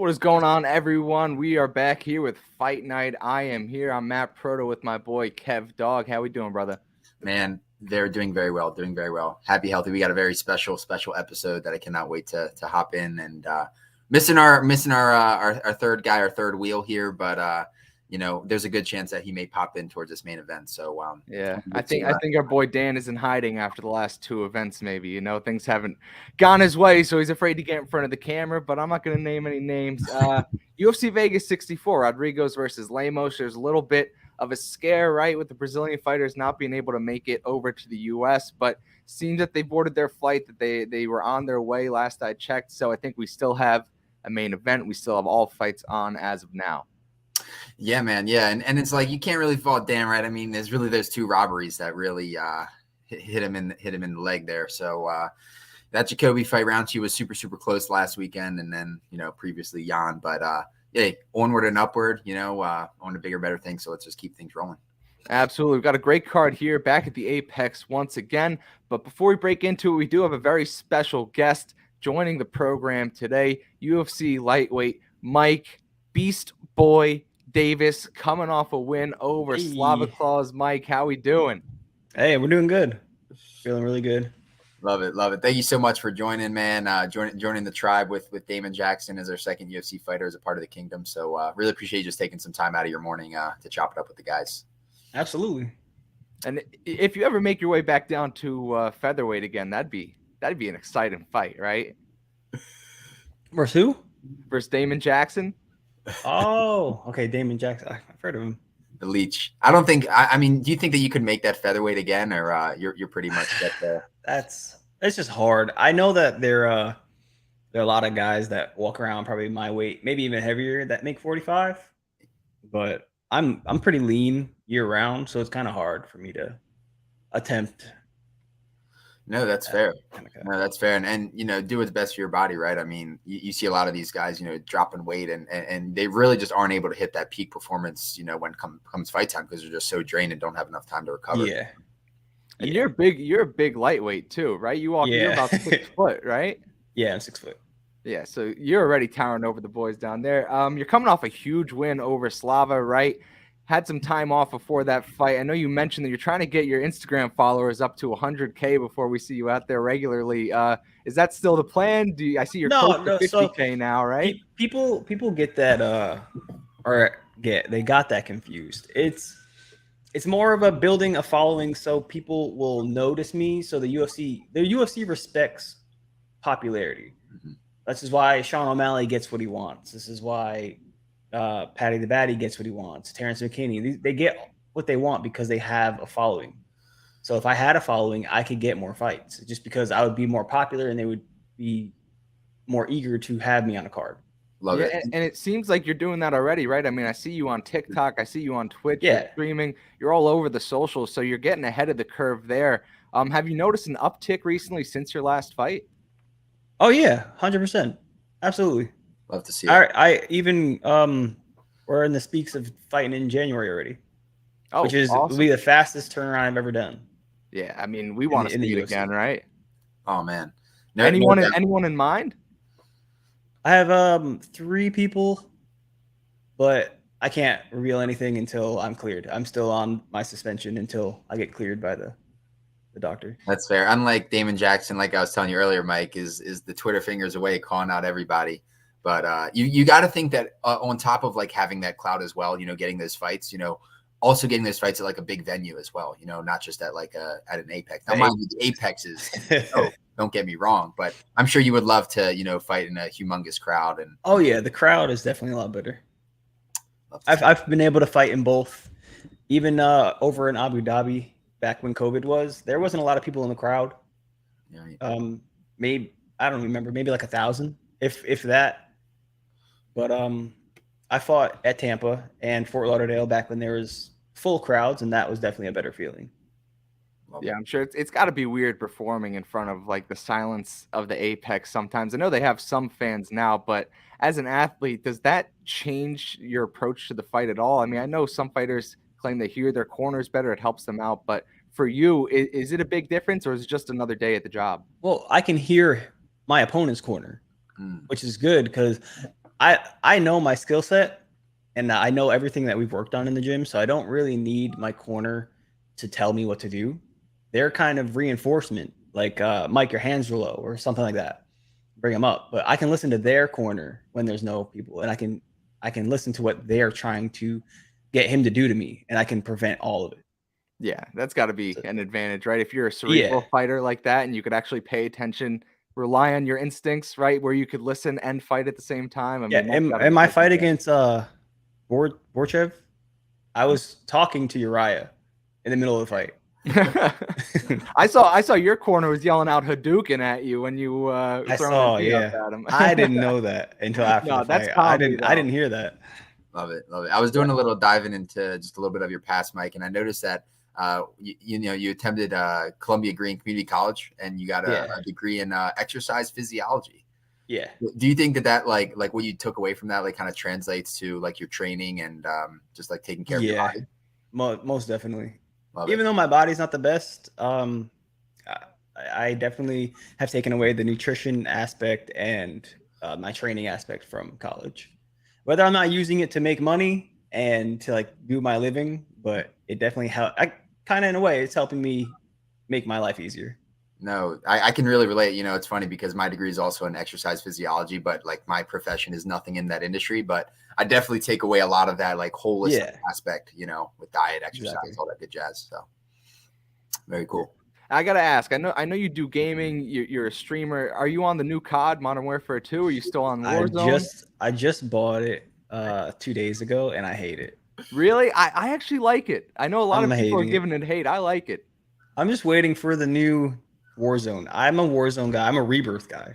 What is going on, everyone? We are back here with Fight Night. I am here. I'm Matt Proto with my boy Kev Dog. How we doing, brother? Man, they're doing very well. Happy, healthy. We got a very special episode that I cannot wait to hop in. And missing our third guy, our third wheel here, but there's a good chance that he may pop in towards this main event. So I think our boy Dan is in hiding after the last two events. Maybe things haven't gone his way, so he's afraid to get in front of the camera. But I'm not going to name any names. UFC Vegas 64, Rodriguez versus Lemos. There's a little bit of a scare, right, with the Brazilian fighters not being able to make it over to the U.S., but seems that they boarded their flight, that they were on their way last I checked. So I think we still have a main event. We still have all fights on as of now. Yeah, man. Yeah. And it's like, you can't really fault Dan, right? I mean, there's two robberies that really hit him in the leg there. So that Jacoby fight, round two, was super, super close last weekend. And then, previously Jan, but yeah, onward and upward, on to bigger, better things. So let's just keep things rolling. Absolutely. We've got a great card here back at the Apex once again. But before we break into it, we do have a very special guest joining the program today. UFC lightweight Mike Beast Boy Davis, coming off a win over Slava Claus. Mike, how we doing? Hey, we're doing good. Feeling really good. Love it. Thank you so much for joining, man. Joining the tribe with Damon Jackson as our second UFC fighter as a part of the kingdom. So really appreciate you just taking some time out of your morning to chop it up with the guys. Absolutely. And if you ever make your way back down to featherweight again, that'd be an exciting fight, right? Versus who? Versus Damon Jackson. Oh, okay. Damon Jackson. I've heard of him. The Leech. I don't think. I mean, do you think that you could make that featherweight again, or you're pretty much set there? It's just hard. I know that there are a lot of guys that walk around probably my weight, maybe even heavier, that make 45. But I'm pretty lean year round, so it's kind of hard for me to attempt. No, that's fair. No, that's fair. And do what's best for your body, right? I mean, you see a lot of these guys, dropping weight and they really just aren't able to hit that peak performance, when comes fight time, because they're just so drained and don't have enough time to recover. Yeah. And you're a big lightweight too, right? You're about 6 foot, right? Yeah, I'm 6 foot. Yeah, so you're already towering over the boys down there. You're coming off a huge win over Slava, right? Had some time off before that fight. I know you mentioned that you're trying to get your Instagram followers up to 100K before we see you out there regularly. Is that still the plan? I see you're close to 50K now, right? People get that they got that confused. It's more of a building a following so people will notice me. So the UFC respects popularity. Mm-hmm. This is why Sean O'Malley gets what he wants. This is why Paddy the Baddy gets what he wants. Terrence McKinney, they get what they want because they have a following. So if I had a following, I could get more fights just because I would be more popular and they would be more eager to have me on a card. Love it. And it seems like you're doing that already, right? I mean, I see you on TikTok. I see you on Twitch. Yeah. You're streaming. You're all over the socials. So you're getting ahead of the curve there. Have you noticed an uptick recently since your last fight? Oh, yeah. 100%. Absolutely. Love to see it. I even we're in the speaks of fighting in January already, which will be the fastest turnaround I've ever done. Yeah, I mean, we want to see it again, right? Oh man, anyone in mind? I have 3 people, but I can't reveal anything until I'm cleared. I'm still on my suspension until I get cleared by the doctor. That's fair. Unlike Damon Jackson, like I was telling you earlier, Mike, is the Twitter fingers away calling out everybody. But you got to think that on top of like having that clout as well, getting those fights, also getting those fights at like a big venue as well, not just at like at an Apex. Now, mind you, the Apex is, don't get me wrong, but I'm sure you would love to, fight in a humongous crowd. And oh yeah, the crowd is definitely a lot better. I've been able to fight in both, even over in Abu Dhabi back when COVID was. There wasn't a lot of people in the crowd. Yeah. Maybe I don't remember, maybe like 1,000, if that. But I fought at Tampa and Fort Lauderdale back when there was full crowds, and that was definitely a better feeling. Yeah, I'm sure it's got to be weird performing in front of like the silence of the Apex sometimes. I know they have some fans now, but as an athlete, does that change your approach to the fight at all? I mean, I know some fighters claim they hear their corners better, it helps them out, but for you, is it a big difference or is it just another day at the job? Well, I can hear my opponent's corner, which is good because I know my skill set, and I know everything that we've worked on in the gym, so I don't really need my corner to tell me what to do. They're kind of reinforcement, like Mike, your hands are low, or something like that. Bring them up, but I can listen to their corner when there's no people, and I can listen to what they're trying to get him to do to me, and I can prevent all of it. Yeah, that's got to be an advantage, right? If you're a Yeah. cerebral fighter like that and you could actually pay attention, rely on your instincts, right? Where you could listen and fight at the same time. I Yeah, mean, that's gotta in be my such an fight advantage. against Borchev, I was talking to Uriah in the middle of the fight. I saw your corner was yelling out Hadouken at you when you I throwing saw, the knee up yeah. at him. I didn't know that until after No, the that's fight. comedy, I though. didn't hear that. Love it, love it. I was doing a little diving into just a little bit of your past, Mike, and I noticed that you attended Columbia Green Community College and you got a degree in exercise physiology. Yeah. Do you think that like what you took away from that like kind of translates to like your training and just like taking care of your body? Most definitely. Love Even it. though my body's not the best, I definitely have taken away the nutrition aspect and my training aspect from college. Whether I'm not using it to make money and to like do my living, but it definitely helped. I kind of in a way, it's helping me make my life easier. No, I can really relate. You know, it's funny because my degree is also in exercise physiology, but like my profession is nothing in that industry. But I definitely take away a lot of that like holistic aspect, you know, with diet, exercise, all that good jazz. So very cool. I gotta ask. I know you do gaming. You're a streamer. Are you on the new COD Modern Warfare 2? Are you still on Warzone? I just bought it 2 days ago and I hate it. Really? I actually like it. I know a lot of people are giving it hate. I like it. I'm just waiting for the new Warzone. I'm a Warzone guy. I'm a Rebirth guy.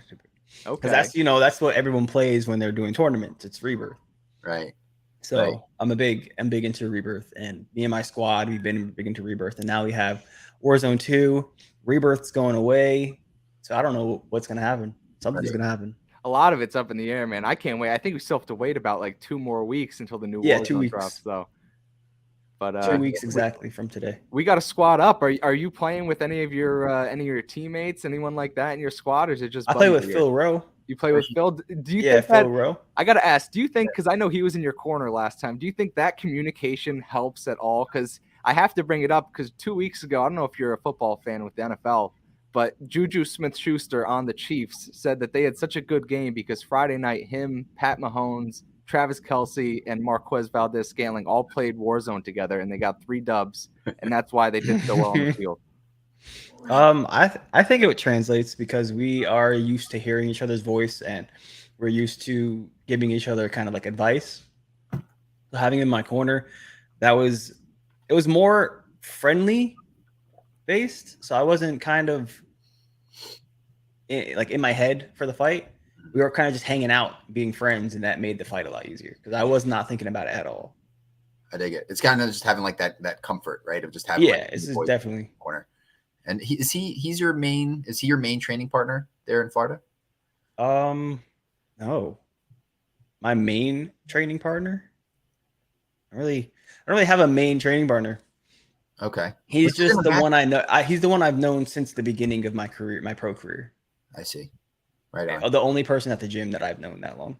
Okay. Because that's what everyone plays when they're doing tournaments. It's Rebirth. Right. So right. I'm big into Rebirth, and me and my squad, we've been big into Rebirth, and now we have Warzone 2. Rebirth's going away, so I don't know what's gonna happen. Something's gonna happen. A lot of it's up in the air, man. I can't wait. I think we still have to wait about like 2 more weeks until the new Warzone drops, though. But 2 weeks exactly from today. We got a squad up. Are you playing with any of your teammates, anyone like that in your squad, or is it just? I play with Phil Rowe. You play with Phil? Do you think Phil Rowe. I gotta ask. Do you think, because I know he was in your corner last time, do you think that communication helps at all? Because I have to bring it up because 2 weeks ago, I don't know if you're a football fan with the NFL, but Juju Smith-Schuster on the Chiefs said that they had such a good game because Friday night, him, Pat Mahomes, Travis Kelce, and Marquez Valdez-Scantling all played Warzone together, and they got 3 dubs, and that's why they did so well on the field. I think it translates because we are used to hearing each other's voice, and we're used to giving each other kind of like advice. So having in my corner, it was more friendly based, so I wasn't kind of in my head for the fight. We were kind of just hanging out, being friends, and that made the fight a lot easier because I was not thinking about it at all. I dig it. It's kind of just having like that comfort, right? Of just having it's definitely corner. And is he your main training partner there in Florida? No. My main training partner? I don't really have a main training partner. Okay. He's just the one I know. He's the one I've known since the beginning of my career, my pro career. I see. Right on. The only person at the gym that I've known that long.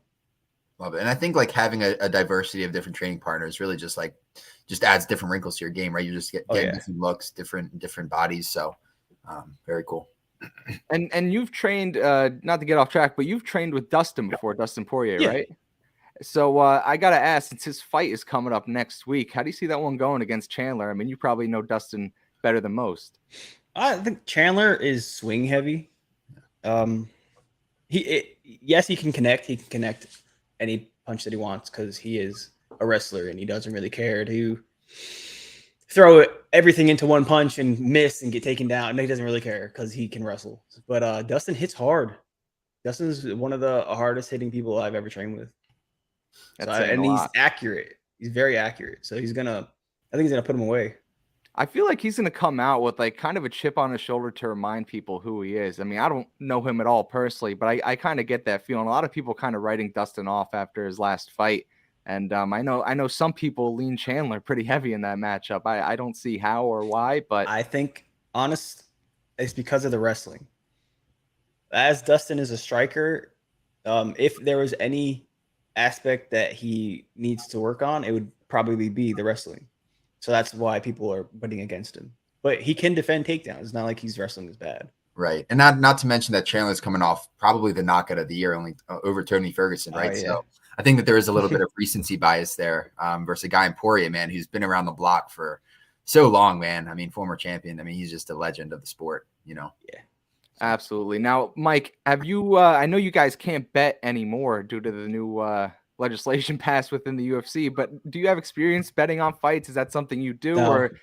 Love it. And I think like having a diversity of different training partners really just adds different wrinkles to your game, right? You just getting different looks, different bodies. So very cool. And you've trained, not to get off track, but you've trained with Dustin before, Dustin Poirier, right? So I got to ask, since his fight is coming up next week, how do you see that one going against Chandler? I mean, you probably know Dustin better than most. I think Chandler is swing heavy. He can connect. He can connect any punch that he wants because he is a wrestler and he doesn't really care to throw everything into one punch and miss and get taken down. No, he doesn't really care because he can wrestle. But Dustin hits hard. Dustin's one of the hardest hitting people I've ever trained with. And he's accurate. He's very accurate. So I think he's gonna put him away. I feel like he's gonna come out with like kind of a chip on his shoulder to remind people who he is. I mean, I don't know him at all personally, but I kind of get that feeling. A lot of people kind of writing Dustin off after his last fight. And I know some people lean Chandler pretty heavy in that matchup. I don't see how or why, but I think it's because of the wrestling. As Dustin is a striker, if there was any aspect that he needs to work on, it would probably be the wrestling. So that's why people are betting against him. But he can defend takedowns. It's not like he's wrestling as bad. Right. And not to mention that Chandler's coming off probably the knockout of the year, only over Tony Ferguson, right? Yeah. So I think that there is a little bit of recency bias there versus a guy in Poirier, man, who's been around the block for so long, man. I mean, former champion. I mean, he's just a legend of the sport, you know? Yeah. Absolutely. Now, Mike, have you, I know you guys can't bet anymore due to the new legislation passed within the UFC, but do you have experience betting on fights? Is that something you do or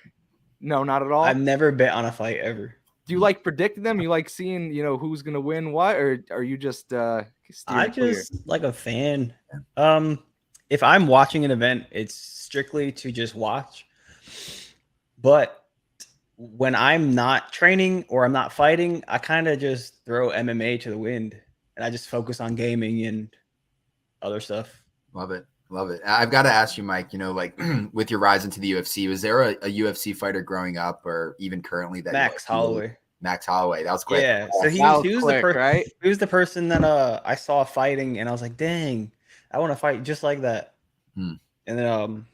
no, not at all? I've never bet on a fight ever. Do you like predicting them? You like seeing, who's going to win what, or are you just I just like a fan. If I'm watching an event, it's strictly to just watch. But when I'm not training or I'm not fighting, I kind of just throw MMA to the wind and I just focus on gaming and other stuff. Love it. Love it. I've got to ask you, Mike, like with your rise into the UFC, was there a UFC fighter growing up or even currently that Max Holloway? Max Holloway. That was quick. Yeah. So he was quick, right? He was the person that I saw fighting and I was like, dang, I want to fight just like that. And then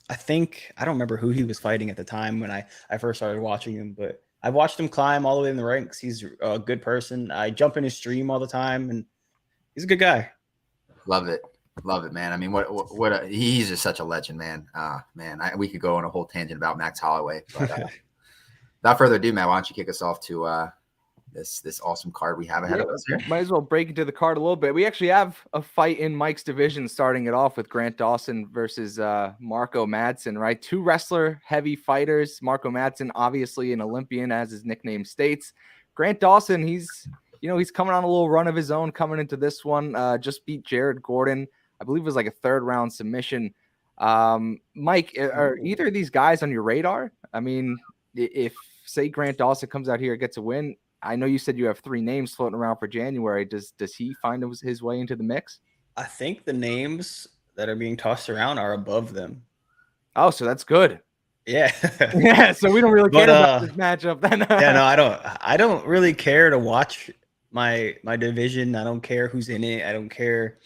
I don't remember who he was fighting at the time when I first started watching him, but I watched him climb all the way in the ranks. He's a good person. I jump in his stream all the time and he's a good guy. Love it. Love it, man. I mean, he's just such a legend, man. We could go on a whole tangent about Max Holloway, but without further ado, Matt, why don't you kick us off to this awesome card we have ahead of us here? Might as well break into the card a little bit. We actually have a fight in Mike's division, starting it off with Grant Dawson versus Marco Madsen, right? Two wrestler-heavy fighters. Marco Madsen, obviously an Olympian, as his nickname states. Grant Dawson, he's coming on a little run of his own coming into this one. Just beat Jared Gordon. I believe it was like a third-round submission. Mike, are either of these guys on your radar? I mean, if, say, Grant Dawson comes out here and gets a win, I know you said you have 3 names floating around for January. Does he find his way into the mix? I think the names that are being tossed around are above them. Oh, so that's good. Yeah. Yeah, so we don't really care about this matchup then. Yeah, no, I don't really care to watch my division. I don't care who's in it. I don't care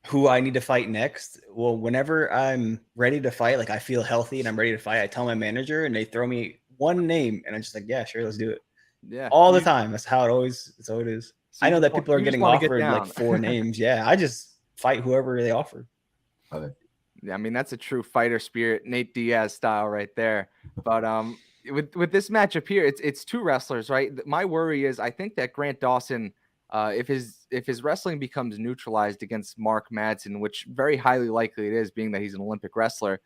who I need to fight next. Well, whenever I'm ready to fight, like I feel healthy and I'm ready to fight, I tell my manager and they throw me one name and I'm just like, yeah, sure, let's do it. Yeah, all the time. That's how it is. So I know that people are getting offered like 4 names. Yeah, I just fight whoever they offer. Yeah, I mean that's a true fighter spirit, Nate Diaz style right there. But with this matchup here, it's 2 wrestlers, right? My worry is I think that Grant Dawson, if his wrestling becomes neutralized against Mark Madsen, which very highly likely it is, being that he's an Olympic wrestler.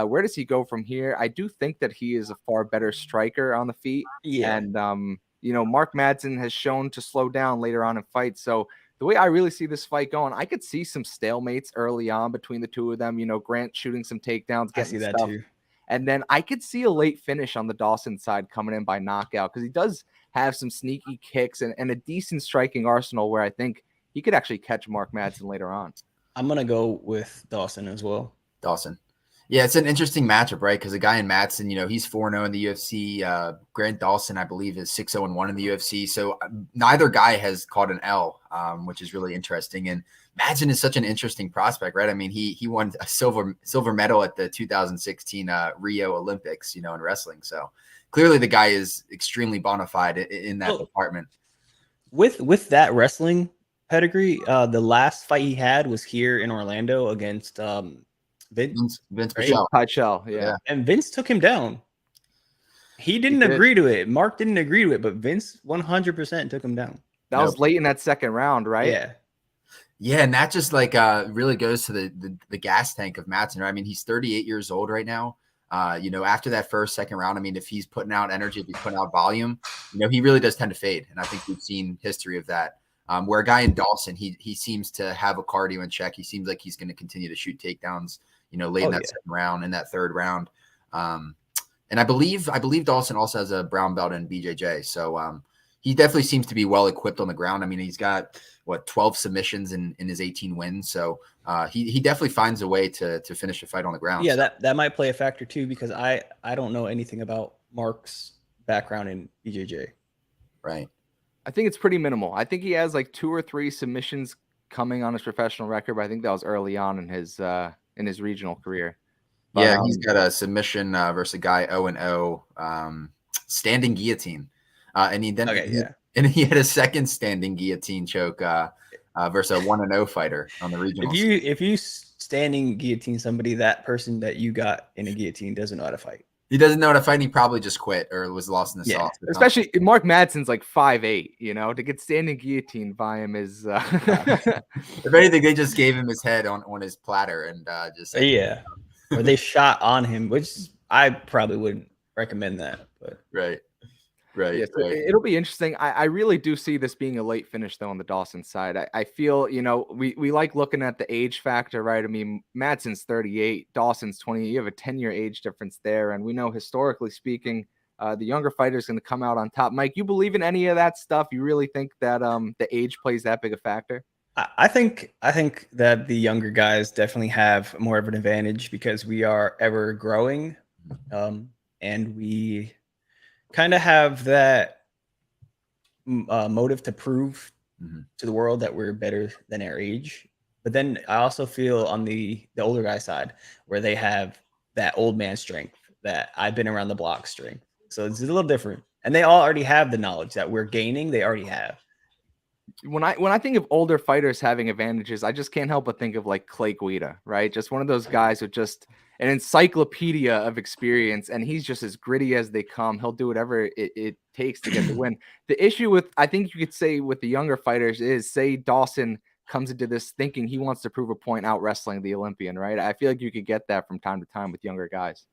Where does he go from here? I do think that he is a far better striker on the feet. Yeah. And, Mark Madsen has shown to slow down later on in fights. So the way I really see this fight going, I could see some stalemates early on between the two of them. Grant shooting some takedowns, getting I see that stuff. too. And then I could see a late finish on the Dawson side coming in by knockout because he does have some sneaky kicks and a decent striking arsenal where I think he could actually catch Mark Madsen later on. I'm going to go with Dawson as well. Dawson. Yeah, it's an interesting matchup, right? Because a guy in Madsen, he's 4-0 in the UFC. Grant Dawson, I believe, is 6-0-1 in the UFC. So neither guy has caught an L, which is really interesting. And Madsen is such an interesting prospect, right? I mean, he won a silver medal at the 2016 Rio Olympics, in wrestling. So clearly the guy is extremely bona fide in that department. With that wrestling pedigree, the last fight he had was here in Orlando against Vince Pichel, yeah. And Vince took him down. He didn't agree to it. Mark didn't agree to it, but Vince 100% took him down. That was late in that second round, right? Yeah. Yeah, and that just really goes to the gas tank of Madsen. Right? I mean, he's 38 years old right now. After that second round, I mean, if he's putting out energy, if he's putting out volume, he really does tend to fade. And I think we've seen history of that. Where a guy in Dawson, he seems to have a cardio in check. He seems like he's going to continue to shoot takedowns, late in that second round, in that third round. And I believe Dawson also has a brown belt in BJJ. So he definitely seems to be well equipped on the ground. I mean, he's got 12 submissions in his 18 wins. So he definitely finds a way to finish a fight on the ground. Yeah, that might play a factor too, because I don't know anything about Mark's background in BJJ. Right. I think it's pretty minimal. I think he has like 2 or 3 submissions coming on his professional record, but I think that was early on in his regional career. But, Yeah, he's got a submission versus a guy 0-0, standing guillotine, and he had a second standing guillotine choke versus a 1-0 fighter on the regional. If you standing guillotine somebody, that person that you got in a guillotine doesn't know how to fight. He doesn't know how to fight. And he probably just quit or was lost in the sauce. Especially Mark Madsen's like 5'8", you know, to get standing guillotine by him is. If anything, they just gave him his head on his platter and just. Yeah. Or they shot on him, which I probably wouldn't recommend that. But right. Yeah, so it'll be interesting. I really do see this being a late finish, though, on the Dawson side. I feel, you know, we like looking at the age factor, right? I mean, Madsen's 38, Dawson's 20. You have a 10-year age difference there. And we know, historically speaking, the younger fighter is going to come out on top. Mike, you believe in any of that stuff? You really think that the age plays that big a factor? I think that the younger guys definitely have more of an advantage because we are ever growing, and we kind of have that motive to prove to the world that we're better than our age. But then I also feel on the older guy side where they have that old man strength, that I've been around the block strength. So it's a little different, and they all already have the knowledge that we're gaining. They already have. When I think of older fighters having advantages, I just can't help but think of like Clay Guida, right? Just one of those guys with just an encyclopedia of experience, and he's just as gritty as they come. He'll do whatever it takes to get the win. The issue with, I think you could say, with the younger fighters is, say Dawson comes into this thinking he wants to prove a point out wrestling the Olympian, right? I feel like you could get that from time to time with younger guys.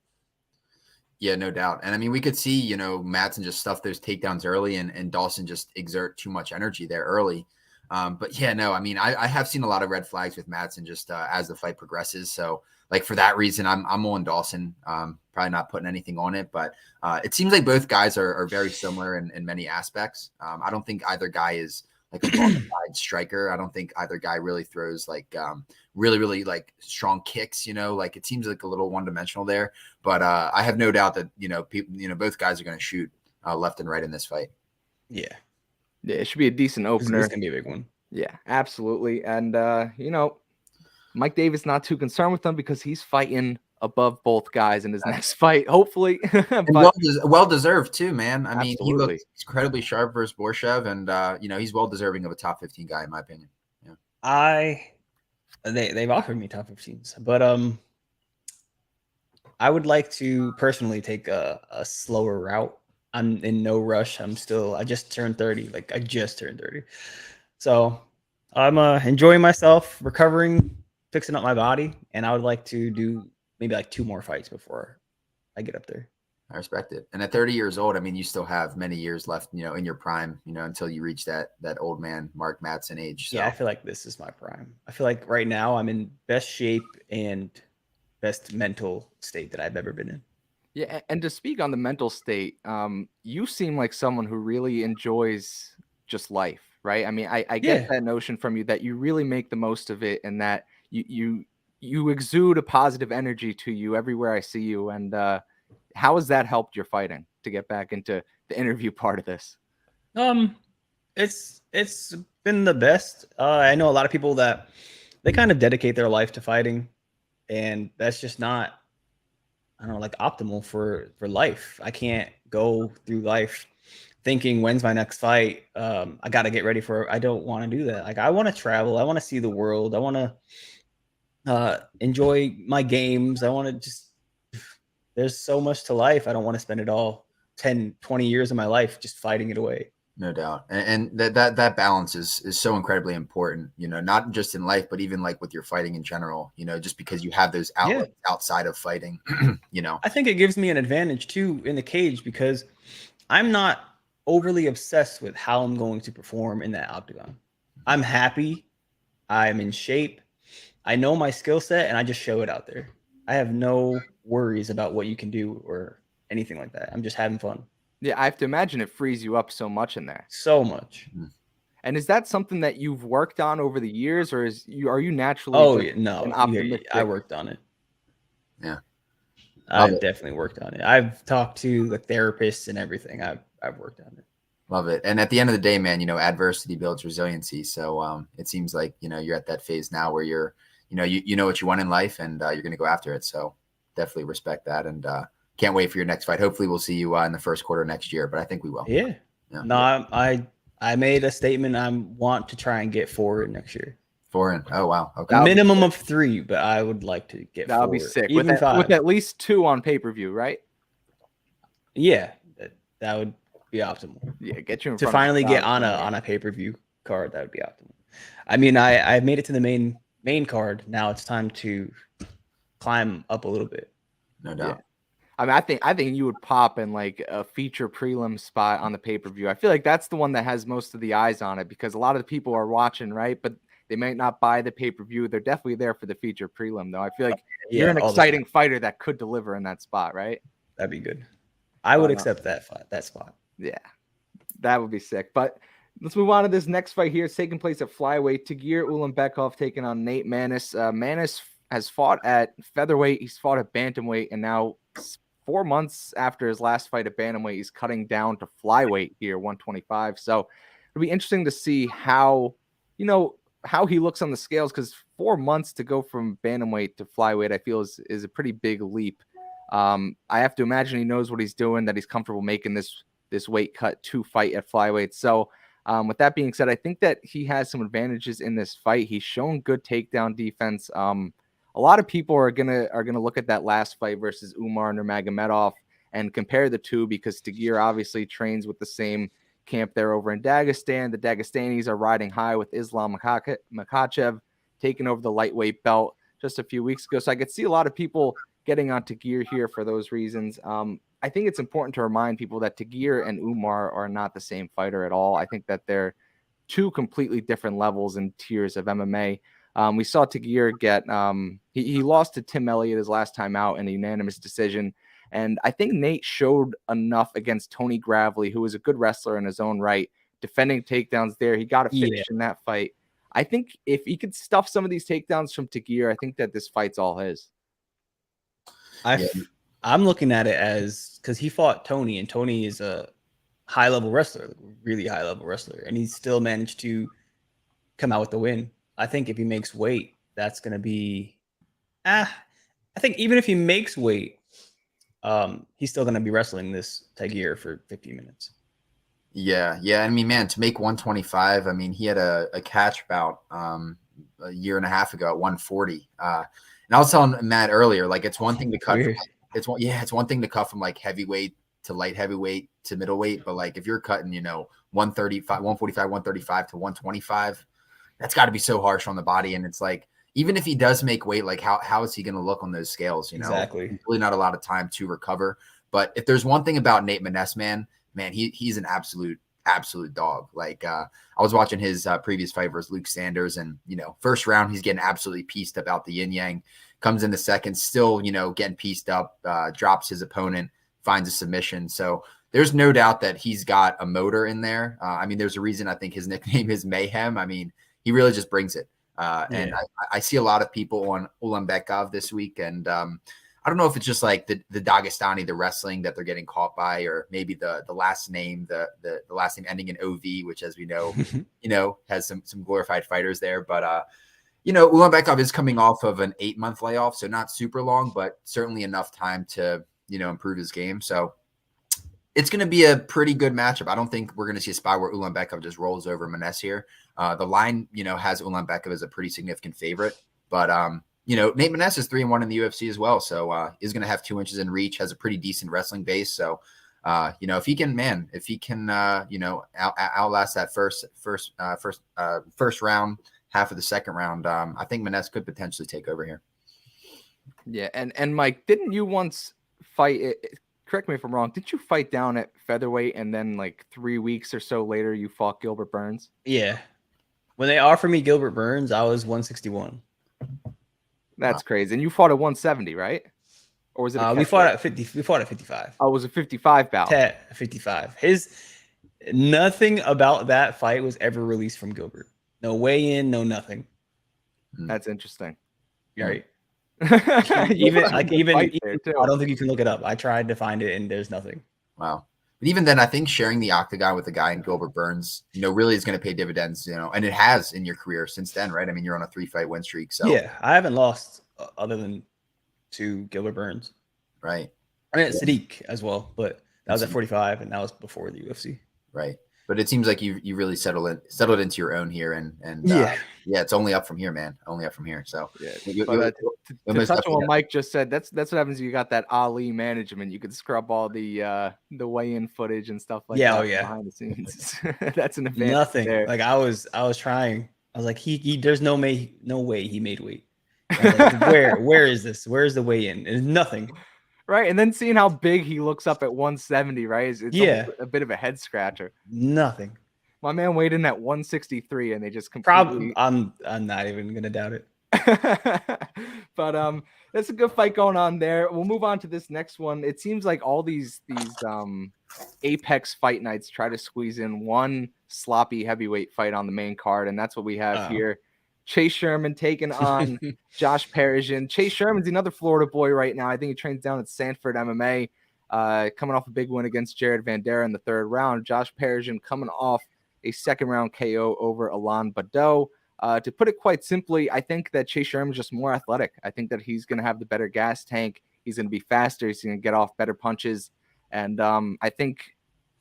Yeah, no doubt. And I mean, we could see, you know, Madsen just stuff those takedowns early and Dawson just exert too much energy there early. But yeah, no, I mean, I have seen a lot of red flags with Madsen just as the fight progresses. So like for that reason, I'm on Dawson, probably not putting anything on it, but it seems like both guys are very similar in many aspects. I don't think either guy is like a bona fide striker. I don't think either guy really throws like really like strong kicks, you know, like it seems like a little one-dimensional there, but I have no doubt that, you know, people, you know, both guys are going to shoot left and right in this fight. Yeah, it should be a decent opener. It's going to be a big one. Yeah, absolutely. And you know, Mike Davis not too concerned with them because he's fighting above both guys in his next fight, hopefully. But, well deserved too, man. I mean, he looks incredibly sharp versus Borshev, and you know, he's well deserving of a top 15 guy in my opinion. Yeah. They've offered me top 15s, but I would like to personally take a slower route. I'm in no rush. I just turned 30. Like I just turned 30. So I'm enjoying myself, recovering, fixing up my body, and I would like to do maybe like 2 more fights before I get up there. I respect it. And at 30 years old, I mean, you still have many years left, you know, in your prime, you know, until you reach that old man Mark Madsen age. So. Yeah, I feel like this is my prime. I feel like right now I'm in best shape and best mental state that I've ever been in. Yeah, and to speak on the mental state, you seem like someone who really enjoys just life, right? I mean, I get that notion from you that you really make the most of it, and that you exude a positive energy to you everywhere I see you. And how has that helped your fighting, to get back into the interview part of this? It's been the best. I know a lot of people that they kind of dedicate their life to fighting, and that's just not, I don't know, like optimal for life. I can't go through life thinking, when's my next fight? I got to get ready for it. I don't want to do that. Like I want to travel. I want to see the world. I want to enjoy my games. I want to just, there's so much to life. I don't want to spend it all 10, 20 years of my life just fighting it away. No doubt. And that balance is so incredibly important, you know, not just in life, but even like with your fighting in general, you know, just because you have those outlets outside of fighting, you know. I think it gives me an advantage too in the cage because I'm not overly obsessed with how I'm going to perform in that octagon. I'm happy. I'm in shape. I know my skill set and I just show it out there. I have no worries about what you can do or anything like that. I'm just having fun. Yeah, I have to imagine it frees you up so much in there. So much. And is that something that you've worked on over the years, or are you naturally? Oh, yeah, no, I worked on it. Yeah, I've definitely worked on it. I've talked to the therapists and everything. I've worked on it. Love it. And at the end of the day, man, adversity builds resiliency. So it seems like, you're at that phase now where you're, you know what you want in life, and you're going to go after it. So definitely respect that. And can't wait for your next fight. Hopefully we'll see you in the first quarter next year, but I think we will. Yeah. No, I made a statement. I want to try and get 4 next year. 4 in. Oh, wow. Okay. A minimum of 3, but I would like to get 4. That'll be sick. Even with 5. With at least 2 on pay-per-view, right? Yeah. That would be optimal. Yeah, get you in to front finally of get on a pay-per-view card. That would be optimal. I mean, I made it to the main card. Now it's time to climb up a little bit. No doubt. Yeah. I mean, I think you would pop in like a feature prelim spot on the pay-per-view. I feel like that's the one that has most of the eyes on it, because a lot of the people are watching, right? But they might not buy the pay-per-view. They're definitely there for the feature prelim, though. I feel like you're an exciting fighter that could deliver in that spot, right? That'd be good. I would accept that spot. Yeah, that would be sick. But let's move on to this next fight here. It's taking place at flyweight. Tagir Ulanbekov taking on Nate Maness. Maness has fought at featherweight. He's fought at bantamweight, and now 4 months after his last fight at bantamweight, he's cutting down to flyweight here, 125. So it'll be interesting to see how he looks on the scales, because 4 months to go from bantamweight to flyweight, I feel is a pretty big leap. I have to imagine he knows what he's doing, that he's comfortable making this weight cut to fight at flyweight. So with that being said, I think that he has some advantages in this fight. He's shown good takedown defense. A lot of people are gonna look at that last fight versus Umar Nurmagomedov and compare the two, because Tagir obviously trains with the same camp there over in Dagestan. The Dagestanis are riding high with Islam Makhachev taking over the lightweight belt just a few weeks ago. So I could see a lot of people getting on Tagir here for those reasons. I think it's important to remind people that Tagir and Umar are not the same fighter at all. I think that they're 2 completely different levels and tiers of MMA. We saw Tagir get he lost to Tim Elliott his last time out in a unanimous decision. And I think Nate showed enough against Tony Gravely, who is a good wrestler in his own right, defending takedowns there. He got a finish in that fight. I think if he could stuff some of these takedowns from Tagir, I think that this fight's all his. I'm looking at it as, because he fought Tony, and Tony is a high-level wrestler, really high-level wrestler, and he still managed to come out with the win. I think if he makes weight, that's going to be I think even if he makes weight, he's still going to be wrestling this Tagir for 15 minutes. Yeah. I mean, man, to make 125, I mean, he had a catch bout a year and a half ago at 140. And I was telling Matt earlier, like, it's one thing to cut. It's one thing to cut from like heavyweight to light heavyweight to middleweight, but like if you're cutting, 135, 145, 135 to 125, that's got to be so harsh on the body. And it's like, even if he does make weight, like how is he going to look on those scales? Exactly. Really not a lot of time to recover. But if there's one thing about Nate Maness, man, he's an absolute dog. Like I was watching his previous fight versus Luke Sanders, and first round he's getting absolutely pieced up out the yin yang. Comes in the second, still getting pieced up, drops his opponent, finds a submission. So there's no doubt that he's got a motor in there. I mean, there's a reason I think his nickname is Mayhem. I mean, he really just brings it. And I see a lot of people on Ulanbekov this week, and I don't know if it's just like the Dagestani, the wrestling that they're getting caught by, or maybe the last name, the last name ending in OV, which, as we know, has some glorified fighters there. But Ulanbekov is coming off of an 8-month layoff, so not super long, but certainly enough time to improve his game. So it's going to be a pretty good matchup. I don't think we're going to see a spot where Ulanbekov just rolls over Maness here. The line, has Ulanbekov as a pretty significant favorite, but Nate Maness is 3-1 in the UFC as well, so is going to have 2 inches in reach, has a pretty decent wrestling base. So if he can outlast that first round, half of the second round, I think Maness could potentially take over here. Yeah, and Mike, didn't you once fight? Correct me if I'm wrong. Did you fight down at featherweight, and then like 3 weeks or so later, you fought Gilbert Burns? Yeah, when they offered me Gilbert Burns, I was 161. That's crazy. And you fought at 170, right? Or was it? We fought at 50. We fought at 55. Oh, it was a 55 bout. 55. Nothing about that fight was ever released from Gilbert. No weigh-in, no nothing. That's interesting. Right. Even I don't think you can look it up. I tried to find it, and there's nothing. Wow. But even then, I think sharing the octagon with a guy in Gilbert Burns, really is going to pay dividends, and it has in your career since then, right? I mean, you're on a 3-fight win streak. So Yeah, I haven't lost other than to Gilbert Burns. Right. I mean, Sadiq as well, but that was at Sadiq. 45, and that was before the UFC. Right. But it seems like you really settled into your own here, and Yeah. it's only up from here, man. Only up from here. So Yeah. you- But you'll to most touch on what definitely Mike just said, that's what happens. You got that Ali management. You could scrub all the weigh-in footage and stuff like Yeah, that oh, yeah. behind the scenes. That's an advantage. Nothing. there. Like I was trying. I was like, he there's no way he made weight. I was like, where is this? Where's the weigh-in? There's nothing. Right, and then seeing how big he looks up at 170, right? It's Yeah. a bit of a head scratcher. Nothing. My man weighed in at 163, and they just Probably. completely. I'm not even gonna doubt it. But that's a good fight going on there. We'll move on to this next one. It seems like all these Apex fight nights try to squeeze in one sloppy heavyweight fight on the main card, and that's what we have here. Chase Sherman taking on Josh Parisian. Chase Sherman's another Florida boy right now. I think he trains down at Sanford MMA, coming off a big win against Jared Vandera in the third round. Josh Parisian coming off a second-round KO over Alain Badeau. To put it quite simply, I think that Chase Sherman's just more athletic. I think that he's going to have the better gas tank. He's going to be faster. He's going to get off better punches. And I think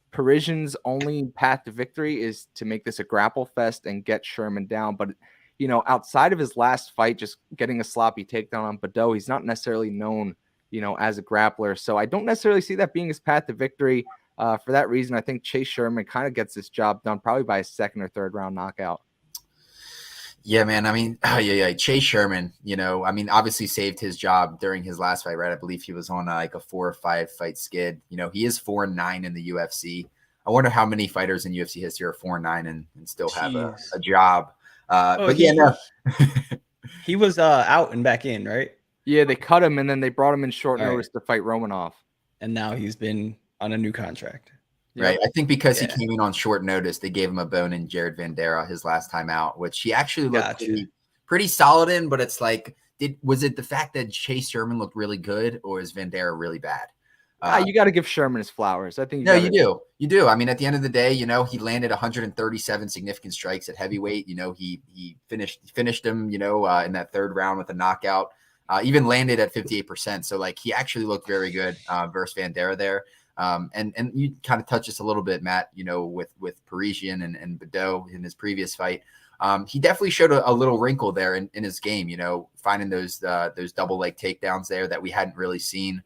Parisian's only path to victory is to make this a grapple fest and get Sherman down. But, outside of his last fight, just getting a sloppy takedown on Badeau, he's not necessarily known, as a grappler. So I don't necessarily see that being his path to victory. For that reason, I think Chase Sherman kind of gets this job done probably by a second or third round knockout. Yeah, man. I mean, Chase Sherman, obviously saved his job during his last fight, right? I believe he was on like a 4 or 5 fight skid. He is 4-9 in the UFC. I wonder how many fighters in UFC history are 4-9 and still have a job. He was out and back in, right? Yeah, they cut him and then they brought him in short notice to fight Romanov. And now he's been on a new contract. Right. I think because he came in on short notice, they gave him a bone in Jared Vandera his last time out, which he actually looked pretty solid in. But it's like, was it the fact that Chase Sherman looked really good, or is Vandera really bad? You got to give Sherman his flowers. I think you do. You do. I mean, at the end of the day, he landed 137 significant strikes at heavyweight. He finished him, in that third round with a knockout. Even landed at 58%. So like he actually looked very good versus Vandera there. And you kind of touched this a little bit, Matt, with Parisian and Badeau in his previous fight. He definitely showed a little wrinkle there in his game, finding those double leg takedowns there that we hadn't really seen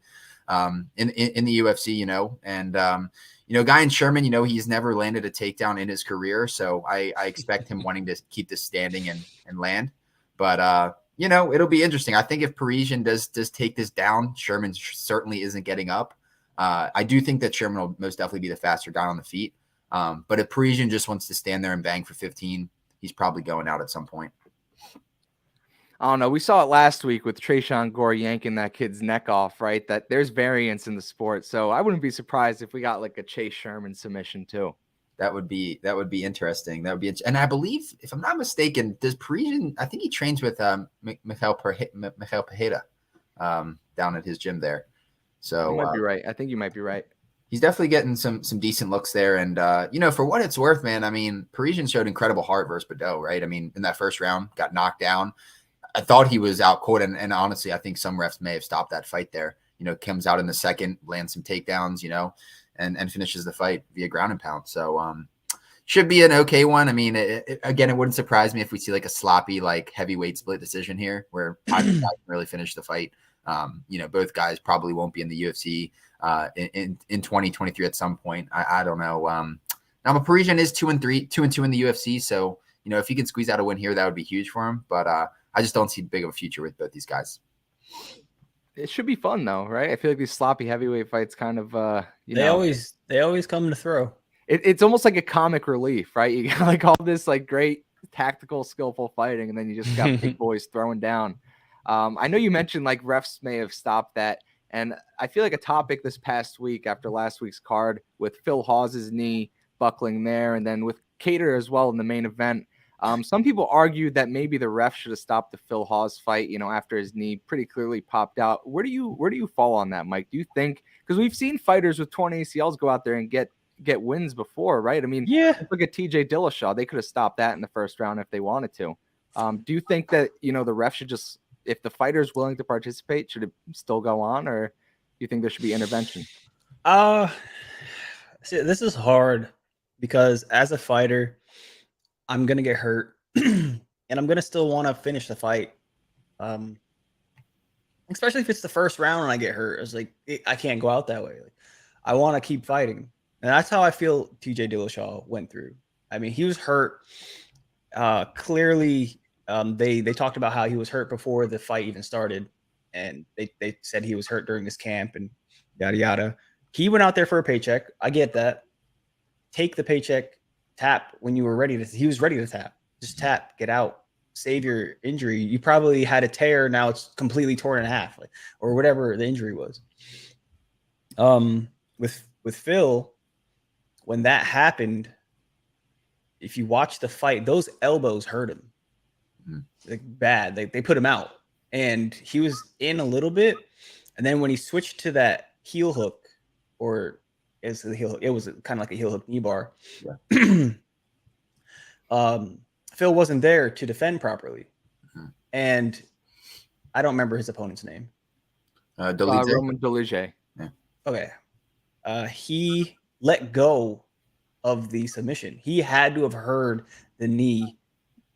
in the UFC, and Guy and Sherman, he's never landed a takedown in his career. So I expect him wanting to keep this standing and land. But it'll be interesting. I think if Parisian does take this down, Sherman certainly isn't getting up. I do think that Sherman will most definitely be the faster guy on the feet. But if Parisian just wants to stand there and bang for 15, he's probably going out at some point. I don't know. We saw it last week with Trayshawn Gore yanking that kid's neck off, right? That there's variance in the sport. So I wouldn't be surprised if we got like a Chase Sherman submission too. That would be interesting. And I believe, if I'm not mistaken, does Parisian, I think he trains with Mikhail Pajeda down at his gym there. So you might be right. I think you might be right. He's definitely getting some decent looks there. And, for what it's worth, man, I mean, Parisian showed incredible heart versus Badeau, right? I mean, in that first round, got knocked down. I thought he was out cold. And honestly, I think some refs may have stopped that fight there. Comes out in the second, lands some takedowns, and finishes the fight via ground and pound. So should be an okay one. I mean, again, it wouldn't surprise me if we see like a sloppy, like heavyweight split decision here where either guy can really finish the fight. Both guys probably won't be in the UFC in 2023 at some point. I don't know. Now, Parisian is 2-2 in the UFC. So, if he can squeeze out a win here, that would be huge for him. But I just don't see big of a future with both these guys. It should be fun though, right? I feel like these sloppy heavyweight fights kind of, they always come to throw. It's almost like a comic relief, right? You got like all this like great tactical, skillful fighting, and then you just got big boys throwing down. I know you mentioned like refs may have stopped that. And I feel like a topic this past week after last week's card with Phil Hawes's knee buckling there, and then with Cater as well in the main event. Some people argue that maybe the ref should have stopped the Phil Hawes fight, after his knee pretty clearly popped out. Where do you fall on that, Mike? Do you think, because we've seen fighters with torn ACLs go out there and get wins before, right? I mean, Yeah. look at TJ Dillashaw. They could have stopped that in the first round if they wanted to. Do you think that, the ref should just, if the fighter is willing to participate, should it still go on, or do you think there should be intervention? See, this is hard because as a fighter, I'm gonna get hurt, and I'm gonna still want to finish the fight. Especially if it's the first round and I get hurt. It's like I can't go out that way. Like, I want to keep fighting, and that's how I feel. TJ Dillashaw went through. I mean, he was hurt. Clearly, they talked about how he was hurt before the fight even started, and they said he was hurt during this camp and yada yada. He went out there for a paycheck. I get that. Take the paycheck, tap when you were ready to. He was ready to tap. Just tap, get out, save your injury. You probably had a tear. Now it's completely torn in half, or whatever the injury was. With Phil, when that happened, if you watch the fight, those elbows hurt him, like bad. They put him out, and he was in a little bit, and then when he switched to that heel hook. Or is the heel? It was kind of like a heel hook knee bar. Yeah. Phil wasn't there to defend properly, and I don't remember his opponent's name. Roman Dolidze. Yeah. Okay. He let go of the submission. He had to have heard the knee,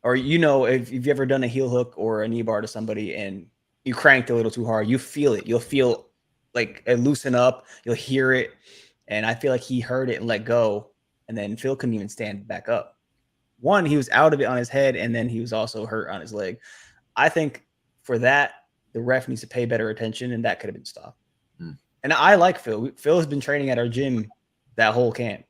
or if you've ever done a heel hook or a knee bar to somebody and you cranked a little too hard, you feel it. You'll feel like it loosen up, you'll hear it, and I feel like he heard it and let go, and then Phil couldn't even stand back up. One, he was out of it on his head, and then he was also hurt on his leg. I think for that, the ref needs to pay better attention, and that could have been stopped. And I like Phil. Phil has been training at our gym that whole camp.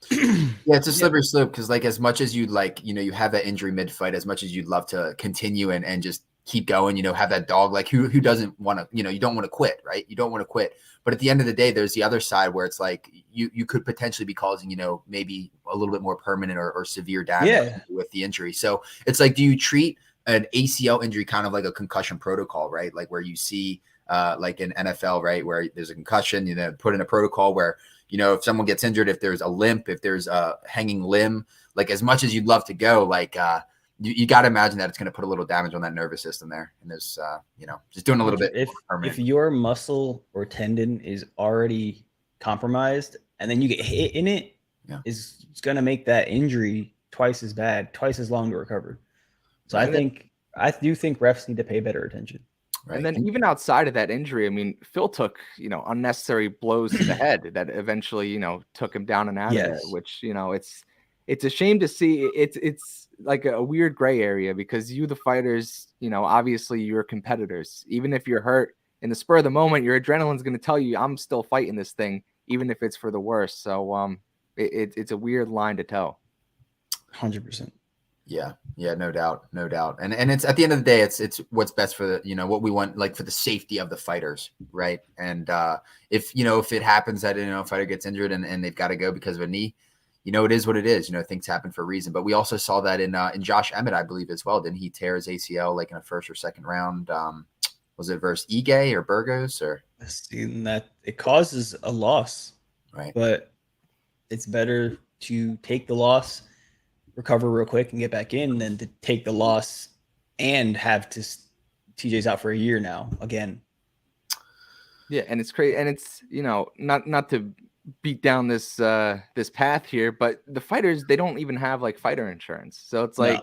Yeah, it's a slippery slope because, like, as much as you'd like, you have that injury mid-fight, as much as you'd love to continue and just keep going, have that dog, like who doesn't want to, you don't want to quit, right? You don't want to quit. But at the end of the day, there's the other side where it's like you could potentially be causing, maybe a little bit more permanent or severe damage with the injury. So it's like, do you treat an ACL injury kind of like a concussion protocol, right? Like where you see like in NFL, right, where there's a concussion, put in a protocol where, if someone gets injured, if there's a limp, if there's a hanging limb, like as much as you'd love to go, like you got to imagine that it's going to put a little damage on that nervous system there. And there's, just doing a little bit. If your muscle or tendon is already compromised and then you get hit in it, it's going to make that injury twice as bad, twice as long to recover. So I do think refs need to pay better attention. Right. And then even outside of that injury, I mean, Phil took, unnecessary blows to the head that eventually, took him down and out of there, which, it's a shame to see. It's like a weird gray area because the fighters, obviously you're competitors. Even if you're hurt in the spur of the moment, your adrenaline's going to tell you I'm still fighting this thing, even if it's for the worst. So it's a weird line to toe. 100%. Yeah, no doubt. And it's at the end of the day, it's what's best for the, what we want, like for the safety of the fighters, right? And if it happens that a fighter gets injured and they've got to go because of a knee, it is what it is. Things happen for a reason. But we also saw that in Josh Emmett, I believe, as well. Didn't he tear his ACL like in a first or second round? Was it versus Ige or Burgos or? Seeing that it causes a loss, right? But it's better to take the loss, recover real quick, and get back in than to take the loss and have to. TJ's out for a year now again. Yeah, and it's crazy, and it's not to beat down this path here, but the fighters, they don't even have like fighter insurance, so it's like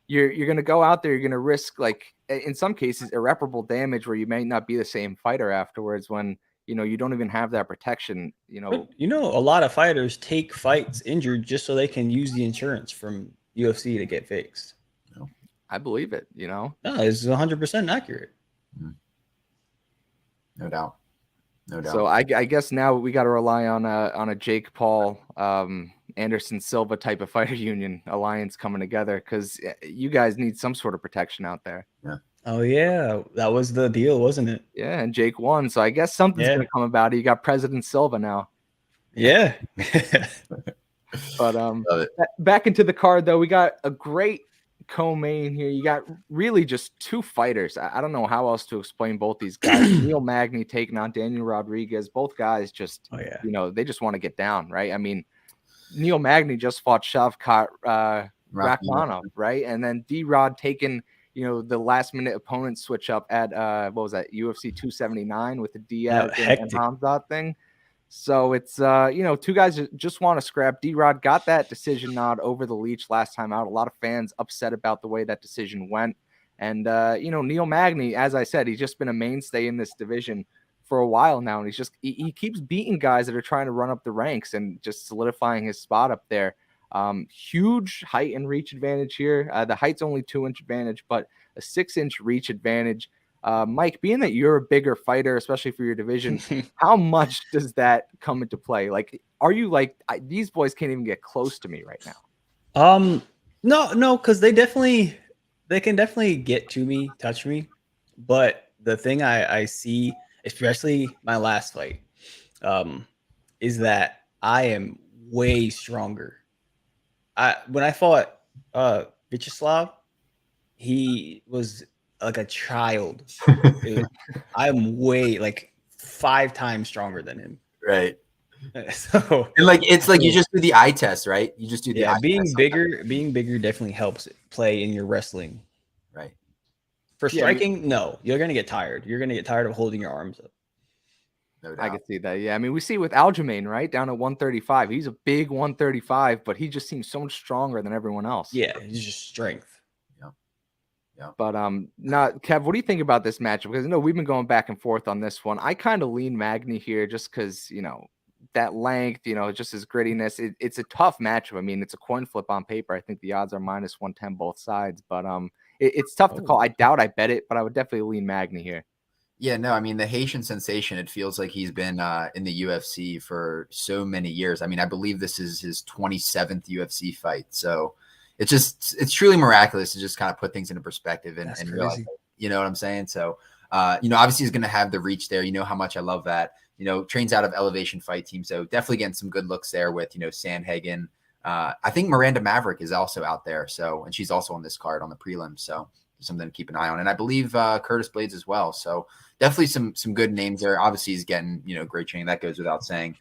you're gonna go out there, you're gonna risk, like in some cases, irreparable damage where you may not be the same fighter afterwards when you don't even have that protection. But, a lot of fighters take fights injured just so they can use the insurance from UFC to get fixed. I believe it. No, it's 100% accurate. No doubt. So I guess now we got to rely on a Jake Paul, Anderson Silva type of fighter union alliance coming together, because you guys need some sort of protection out there. Yeah. Oh yeah, that was the deal, wasn't it? Yeah, and Jake won, so I guess something's gonna come about it. You got President Silva now. Yeah. But Love it. back into the card though, we got a great co-main here. You got really just two fighters. I don't know how else to explain both these guys. Neil Magny taking on Daniel Rodriguez. Both guys just, you know, they just want to get down, right? I mean, Neil Magny just fought Shavkat Rakhmonov, right? And then D-Rod taking, you know, the last minute opponent switch up at what was that, UFC 279 with the Diaz and Hamzat thing. So it's you know, two guys just want to scrap. D-Rod got that decision nod over the Leech last time out. A lot of fans upset about the way that decision went. And you know, Neil Magny, as I said, he's just been a mainstay in this division for a while now, and he keeps beating guys that are trying to run up the ranks and just solidifying his spot up there. Huge height and reach advantage here. The height's only 2-inch advantage, but a 6-inch reach advantage. Mike, being that you're a bigger fighter, especially for your division, how much does that come into play? Like, are you like, these boys can't even get close to me right now? No, because they can definitely get to me, touch me. But the thing I see, especially my last fight, is that I am way stronger. When I fought Vyacheslav, he was like a child. I'm way like 5 times stronger than him. Right. So and like it's like you just do the eye test, right? You just do the eye being test. Being bigger definitely helps play in your wrestling. Right. For striking, no, you're gonna get tired. You're gonna get tired of holding your arms up. No doubt. I can see that. Yeah, I mean, we see with Aljamain, right, down at 135. He's a big 135, but he just seems so much stronger than everyone else. Yeah, he's just strength. Yeah. But not Kev, what do you think about this matchup? Because we've been going back and forth on this one. I kind of lean Magny here just because, you know, that length, you know, just his grittiness. It's a tough matchup. I mean, it's a coin flip on paper. I think the odds are -110 both sides, but it's tough to call. I doubt I bet it, but I would definitely lean Magny here. Yeah, no, I mean, the Haitian sensation, it feels like he's been in the UFC for so many years. I mean, I believe this is his 27th UFC fight. So it's truly miraculous to just kind of put things into perspective and realize, you know what I'm saying? So, you know, obviously he's going to have the reach there. You know how much I love that. You know, trains out of Elevation Fight Team. So definitely getting some good looks there with, you know, Sandhagen. I think Miranda Maverick is also out there. So, and she's also on this card on the prelims. So something to keep an eye on. And I believe Curtis Blades as well. So definitely some good names there. Obviously he's getting, you know, great training. That goes without saying.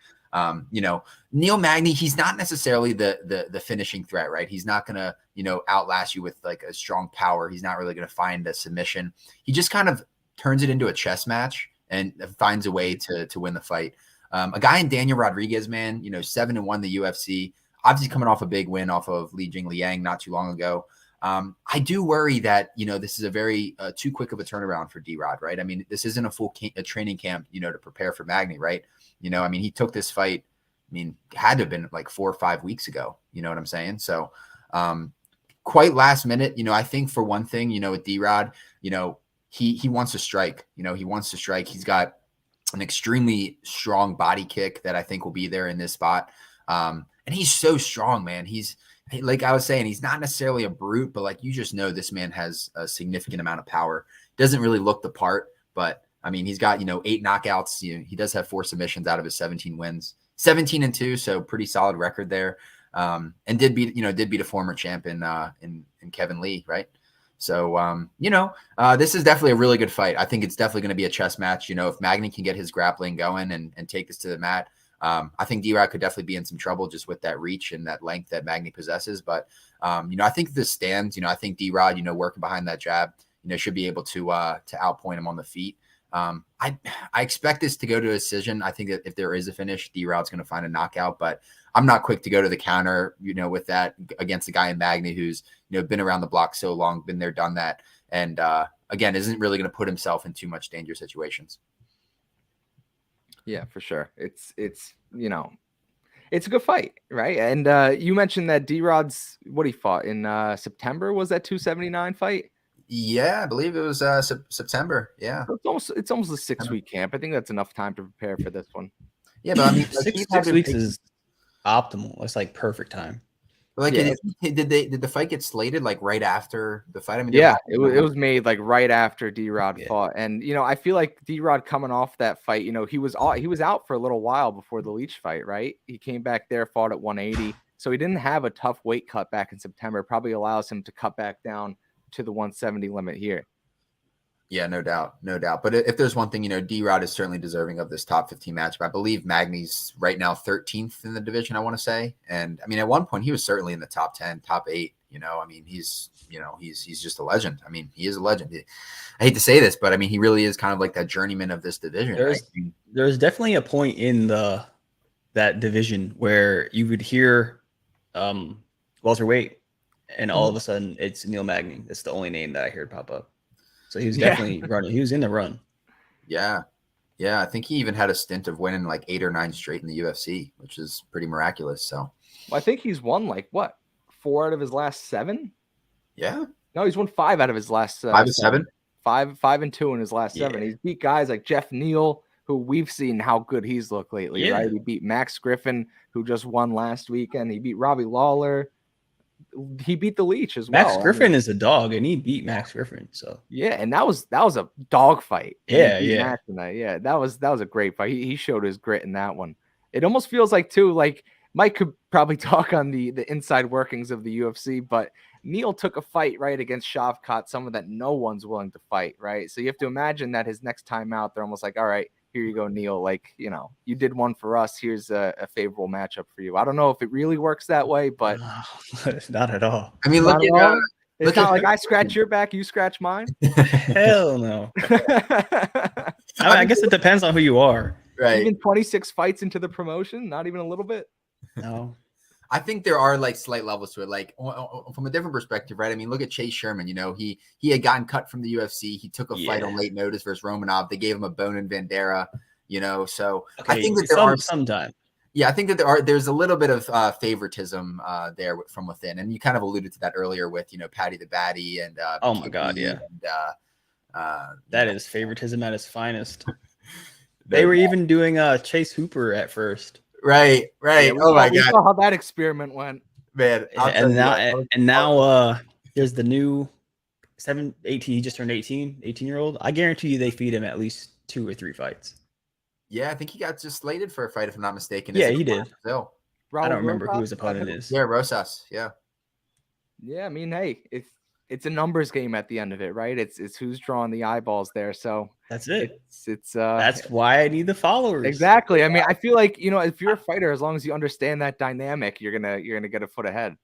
You know, Neil Magny, he's not necessarily the finishing threat, right? He's not going to, you know, outlast you with like a strong power. He's not really going to find a submission. He just kind of turns it into a chess match and finds a way to win the fight. A guy in Daniel Rodriguez, man, you know, 7-1 the UFC, obviously coming off a big win off of Li Jing Liang not too long ago. I do worry that, you know, this is a very too quick of a turnaround for D-Rod, right? I mean, this isn't a full training camp, you know, to prepare for Magny, right? You know, I mean, he took this fight, I mean, had to have been like 4 or 5 weeks ago. You know what I'm saying? So quite last minute, you know, I think for one thing, you know, with D-Rod, you know, he wants to strike, you know, he wants to strike. He's got an extremely strong body kick that I think will be there in this spot. And he's so strong, man. He's, like I was saying, he's not necessarily a brute, but like you just know this man has a significant amount of power. Doesn't really look the part, but I mean, he's got, you know, 8 knockouts. You know, he does have 4 submissions out of his 17 wins, 17-2. So pretty solid record there. And did beat a former champion in Kevin Lee, right? So, you know, this is definitely a really good fight. I think it's definitely going to be a chess match. You know, if Magny can get his grappling going and take this to the mat, I think D-Rod could definitely be in some trouble just with that reach and that length that Magny possesses. But, you know, I think this stands, you know, I think D-Rod, you know, working behind that jab, you know, should be able to outpoint him on the feet. I expect this to go to a decision. I think that if there is a finish, D-Rod's going to find a knockout, but I'm not quick to go to the counter, you know, with that against a guy in Magny who's, you know, been around the block so long, been there, done that. And again, isn't really going to put himself in too much danger situations. Yeah, for sure. It's, you know, it's a good fight, right? And you mentioned that D-Rod's, what he fought in September, was that 279 fight? Yeah, I believe it was September. Yeah. It's almost a 6-week camp. I think that's enough time to prepare for this one. Yeah, but I mean, six weeks is optimal. It's like perfect time. Like, yeah. Did the fight get slated like right after the fight? I mean, yeah, it was made like right after D-Rod fought, and you know, I feel like D-Rod coming off that fight, you know, he was out for a little while before the Leech fight, right? He came back there, fought at 180, So he didn't have a tough weight cut back in September. It probably allows him to cut back down to the 170 limit here. Yeah, no doubt. But if there's one thing, D-Rod is certainly deserving of this top 15 matchup. I believe Magny's right now 13th in the division, I want to say. And I mean, at one point he was certainly in the top 10, top 8. I mean, he's just a legend. I mean, he is a legend. I hate to say this, but I mean, he really is kind of like that journeyman of this division. There's definitely a point in that division where you would hear welterweight, and all of a sudden it's Neil Magny. That's the only name that I heard pop up. So he was definitely running. He was in the run. Yeah. I think he even had a stint of winning like 8 or 9 straight in the UFC, which is pretty miraculous. So, well, I think he's won like what, 4 out of his last 7. Yeah. No, he's won 5 out of his last 5 and 7. 5 and 2 in his last 7. He's beat guys like Jeff Neal, who we've seen how good he's looked lately, right? He beat Max Griffin, who just won last weekend. He beat Robbie Lawler. He beat the Leech as well. Max Griffin is a dog, and he beat Max Griffin. So yeah, and that was a dog fight. Yeah. Yeah, that was a great fight. He showed his grit in that one. It almost feels like too, like Mike could probably talk on the inside workings of the UFC, but Neil took a fight right against Shavkat, someone that no one's willing to fight, right? So you have to imagine that his next time out, they're almost like, all right, here you go, Neil. Like, you did one for us. Here's a favorable matchup for you. I don't know if it really works that way, but not at all. I mean, it's not like I scratch your back, you scratch mine. Hell no. I guess it depends on who you are. Right. Even 26 fights into the promotion, not even a little bit. No. I think there are like slight levels to it, like from a different perspective, right? I mean, look at Chase Sherman. He had gotten cut from the UFC. He took a fight on late notice versus Romanov. They gave him a bone in Bandera. So okay, I think that there are sometime. Yeah, I think that there's a little bit of favoritism there from within, and you kind of alluded to that earlier with Patty the Baddie and oh my God, yeah, and, that is favoritism at its finest. They were even doing Chase Hooper at first. Right. Yeah, oh my God! You saw how that experiment went, man. And now there's the new 18. He just turned 18-year-old. I guarantee you they feed him at least 2 or 3 fights. Yeah, I think he got just slated for a fight, if I'm not mistaken. Yeah, he did. Brazil. I don't remember who his opponent is. Yeah, Rosas. Yeah. Yeah, I mean, hey, it's a numbers game at the end of it, right? It's who's drawing the eyeballs there. So that's it. It's that's why I need the followers. Exactly. I mean, I feel like if you're a fighter, as long as you understand that dynamic, you're gonna get a foot ahead.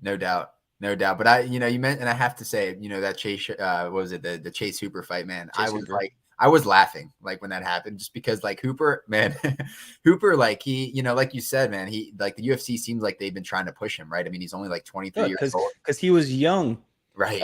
No doubt. But you meant, and I have to say, that Chase, what was it, the Chase Hooper fight, man? I was laughing like when that happened, just because like Hooper, man, like he, like you said, man, he like the UFC seems like they've been trying to push him, right? I mean, he's only like 23 years old. Because he was young, right?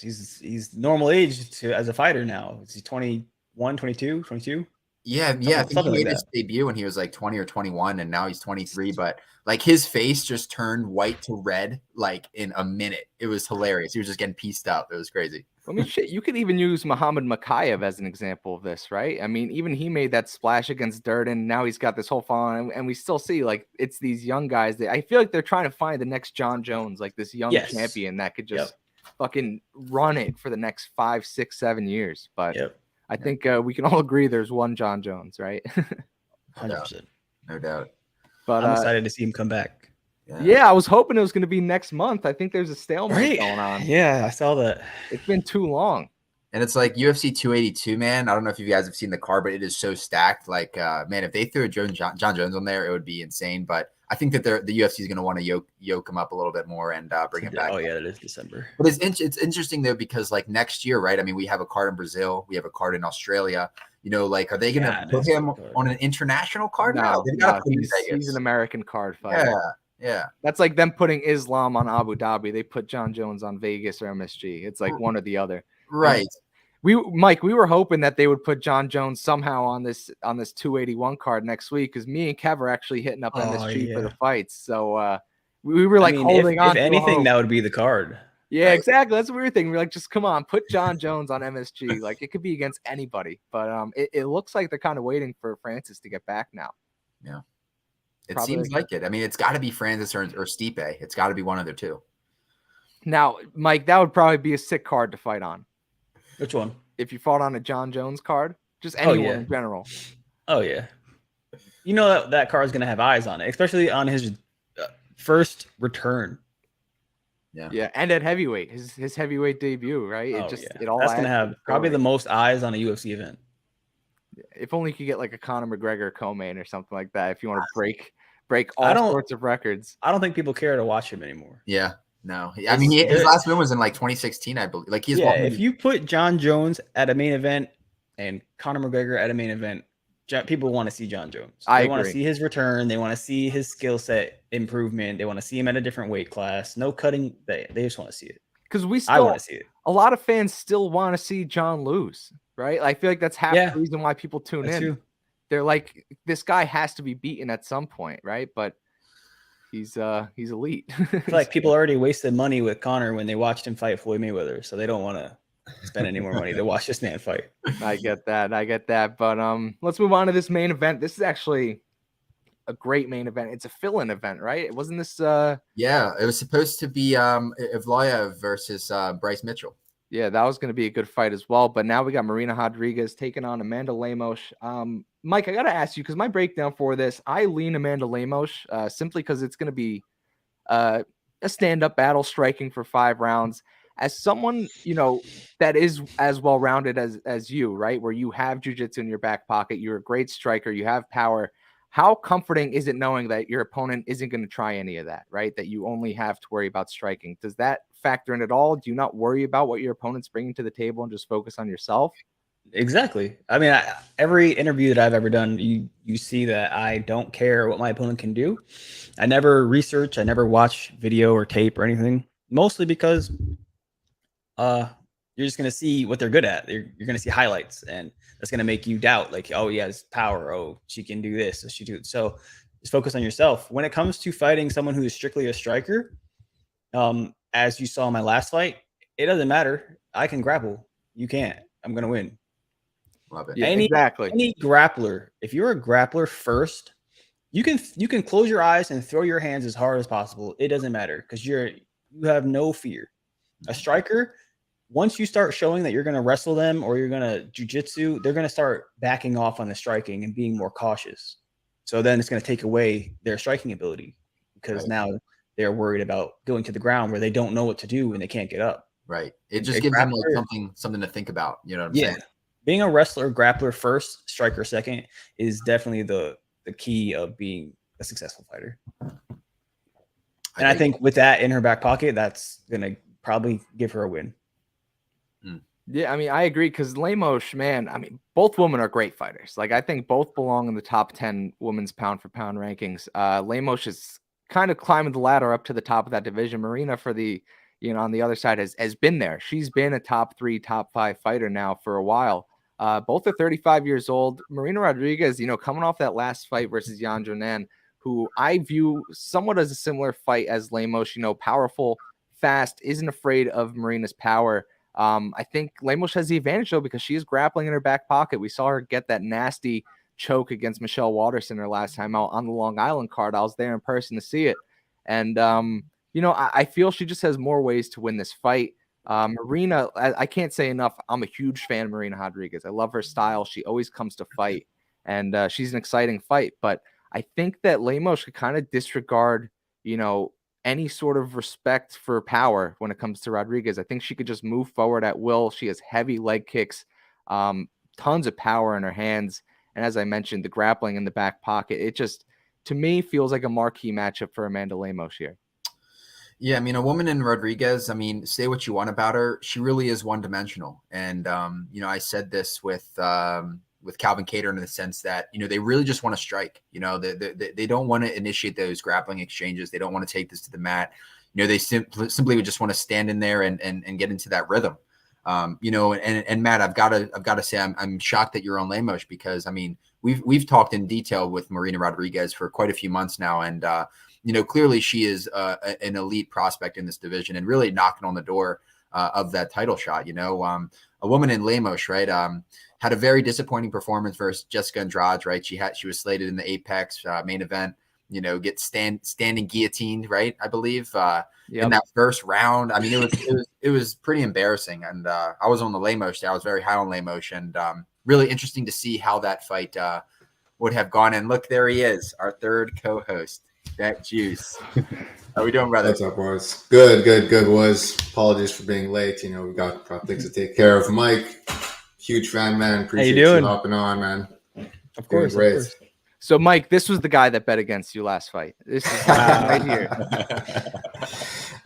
He's normal age as a fighter now. Is he 21, 22? Yeah. I think he made his debut when he was like 20 or 21, and now he's 23. But like his face just turned white to red like in a minute. It was hilarious. He was just getting pieced up. It was crazy. I mean, shit, you could even use Muhammad Makayev as an example of this, right? I mean, even he made that splash against Durden. Now he's got this whole following, and we still see like it's these young guys that I feel like they're trying to find the next John Jones, like this young champion that could just fucking run it for the next 5, 6, 7 years. But I think we can all agree there's one John Jones, right? 100%. No doubt. But I'm excited to see him come back. Yeah, I was hoping it was going to be next month. I think there's a stalemate going on. Yeah, I saw that. It's been too long. And it's like UFC 282, man. I don't know if you guys have seen the card, but it is so stacked. Like, man, if they threw a John Jones on there, it would be insane. But I think that the UFC is going to want to yoke him up a little bit more and bring him back. Oh, yeah, it is December. But it's interesting, though, because, like, next year, right? I mean, we have a card in Brazil. We have a card in Australia. Like, are they going to put him on an international card now? He's an American card fighter. Yeah. That's like them putting Islam on Abu Dhabi. They put John Jones on Vegas or MSG. It's like one or the other. Right. Mike, we were hoping that they would put John Jones somehow on this 281 card next week, because me and Kev are actually hitting up MSG for the fights. So we were holding on. If anything, that would be the card. Yeah, exactly. That's what we were thinking. We're like, just come on, put John Jones on MSG. Like, it could be against anybody. But it looks like they're kind of waiting for Francis to get back now. Yeah. It seems like it. I mean, it's got to be Francis or Stipe. It's got to be one of the two. Now, Mike, that would probably be a sick card to fight on. Which one? If you fought on a John Jones card, just anyone in general. Oh yeah. you know that car is going to have eyes on it, especially on his first return. Yeah, and at heavyweight, his heavyweight debut, right? It all that's going to adds have the probably the story. most eyes on a UFC event. If only you could get like a Conor McGregor co-main or something like that. If you want to break all sorts of records. I don't think people care to watch him anymore. Yeah, no. I mean, his last win was in like 2016, I believe. Like he's if you put John Jones at a main event and Conor McGregor at a main event, people want to see John Jones. They want to see his return. They want to see his skill set improvement. They want to see him at a different weight class. No cutting. They just want to see it. Because I want to see it. A lot of fans still want to see John lose, right? I feel like that's half the reason why people tune in. True. They're like, this guy has to be beaten at some point, right? But he's elite. Like people already wasted money with Conor when they watched him fight Floyd Mayweather, so they don't want to spend any more money to watch this man fight. I get that. But let's move on to this main event. This is actually a great main event. It's a fill-in event, right? Wasn't this Yeah, it was supposed to be Evloev versus Bryce Mitchell. Yeah, that was going to be a good fight as well. But now we got Marina Rodriguez taking on Amanda Lemos. Mike, I got to ask you, because my breakdown for this, I lean Amanda Lemos simply because it's going to be a stand-up battle striking for 5 rounds. As someone, that is as well-rounded as you, right, where you have jiu-jitsu in your back pocket, you're a great striker, you have power, how comforting is it knowing that your opponent isn't going to try any of that, right, that you only have to worry about striking? Does that factor in at all? Do you not worry about what your opponent's bringing to the table and just focus on yourself? Exactly. I mean, every interview that I've ever done, you see that I don't care what my opponent can do. I never research. I never watch video or tape or anything, mostly because you're just going to see what they're good at. You're going to see highlights, and that's going to make you doubt, like, oh, he has power. Oh, she can do this. So she do it. So just focus on yourself. When it comes to fighting someone who is strictly a striker, as you saw in my last fight, it doesn't matter. I can grapple. You can't. I'm going to win. Love it. Yeah, exactly. Any grappler, if you're a grappler first, you can close your eyes and throw your hands as hard as possible. It doesn't matter because you have no fear. A striker, once you start showing that you're going to wrestle them or you're going to jiu-jitsu, they're going to start backing off on the striking and being more cautious. So then it's going to take away their striking ability because now they're worried about going to the ground where they don't know what to do and they can't get up. Right. It just gives them like something to think about. You know what I'm saying? Being a wrestler, grappler first, striker second is definitely the key of being a successful fighter. And I think with that in her back pocket, that's going to probably give her a win. Yeah, I mean, I agree because Lemos, man, I mean, both women are great fighters. Like, I think both belong in the top 10 women's pound-for-pound rankings. Lemos is kind of climbing the ladder up to the top of that division. Marina, for the, on the other side, has been there. She's been a top 3, top 5 fighter now for a while. Both are 35 years old. Marina Rodriguez, coming off that last fight versus Yan Jonan, who I view somewhat as a similar fight as Lemos, powerful, fast, isn't afraid of Marina's power. I think Lemos has the advantage, though, because she is grappling in her back pocket. We saw her get that nasty choke against Michelle Waterson her last time out on the Long Island card. I was there in person to see it. And, I feel she just has more ways to win this fight. Marina, I can't say enough. I'm a huge fan of Marina Rodriguez. I love her style. She always comes to fight, and she's an exciting fight. But I think that Lemos could kind of disregard, any sort of respect for power when it comes to Rodriguez. I think she could just move forward at will. She has heavy leg kicks, tons of power in her hands. And as I mentioned, the grappling in the back pocket, it just, to me, feels like a marquee matchup for Amanda Lemos here. Yeah, I mean, a woman in Rodriguez, I mean, say what you want about her, she really is one-dimensional. And, I said this with Calvin Kattar in the sense that, they really just want to strike. They don't want to initiate those grappling exchanges. They don't want to take this to the mat. They simply would just want to stand in there and get into that rhythm. And Matt, I've got to say, I'm shocked that you're on Lemos because, I mean, we've talked in detail with Marina Rodriguez for quite a few months now. And, clearly she is an elite prospect in this division and really knocking on the door of that title shot. A woman in Lemos, right, had a very disappointing performance versus Jessica Andrade, right? She was slated in the Apex main event, get standing guillotined, right? I believe in that first round. I mean, it was pretty embarrassing. And I was on the Lemos. I was very high on Lemos, and really interesting to see how that fight would have gone in. Look, there he is, our third co-host, Bet Juice. How we doing, brother? What's up, boys? Good, boys. Apologies for being late. We got things to take care of. Mike, huge fan, man. Appreciate you hopping on, man. Of course, great. Of course. So, Mike, this was the guy that bet against you last fight. This is right here.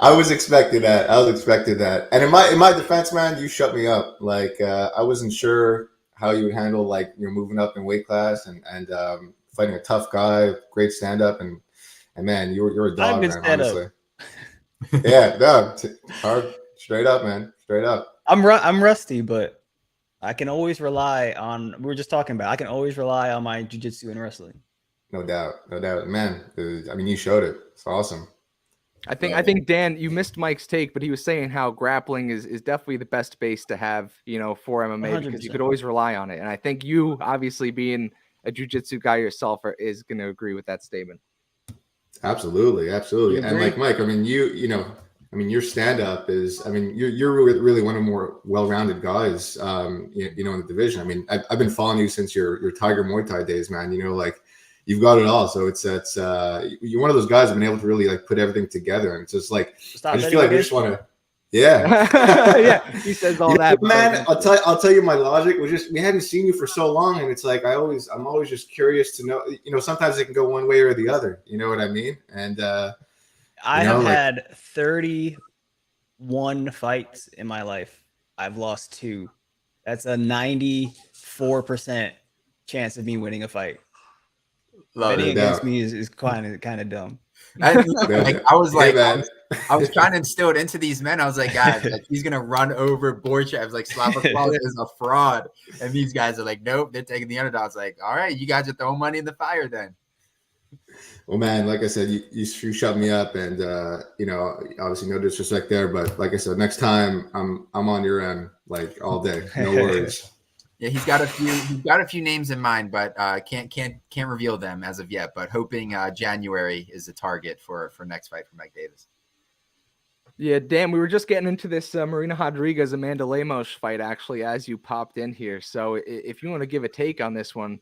I was expecting that. And in my defense, man, you shut me up. Like I wasn't sure how you would handle like you're moving up in weight class and fighting a tough guy, great stand up, and man, you're a dog, man. Honestly. Yeah, no, hard, straight up, man, straight up. I'm rusty, but I can always rely on. We were just talking about. I can always rely on my jiu-jitsu and wrestling. No doubt, man. I mean, you showed it. It's awesome. I think Dan, you missed Mike's take, but he was saying how grappling is definitely the best base to have, for MMA 100%. Because you could always rely on it. And I think you, obviously being a jiu-jitsu guy yourself, is going to agree with that statement. Absolutely. And like Mike, I mean, your stand-up is, I mean, you're really one of the more well-rounded guys, in the division. I mean, I've been following you since your Tiger Muay Thai days, man. Like you've got it all. So it's you're one of those guys who've been able to really like put everything together. And it's just like I just feel like I just want to. Yeah. Yeah. He says all that. Man, I'll tell you my logic was just we hadn't seen you for so long, and it's like I'm always just curious to know. Sometimes it can go one way or the other. You know what I mean? And I have had 31 fights in my life. I've lost 2. That's a 94% chance of me winning a fight. Betting against me is kind of dumb. I was like, I was trying to instill it into these men. I was like, guys, like, he's gonna run over Borchardt. I was like, Slavopoulos is a fraud, and these guys are like, nope, they're taking the underdogs. Like, all right, you guys are throwing money in the fire then. Well, man, like I said, you shut me up, and obviously no disrespect there, but like I said, next time I'm on your end, like all day, no worries. Yeah, he's got a few names in mind, but can't reveal them as of yet. But hoping January is the target for next fight for Mike Davis. Yeah, Dan, we were just getting into this Marina Rodriguez Amanda Lemos fight actually as you popped in here. So if you want to give a take on this one,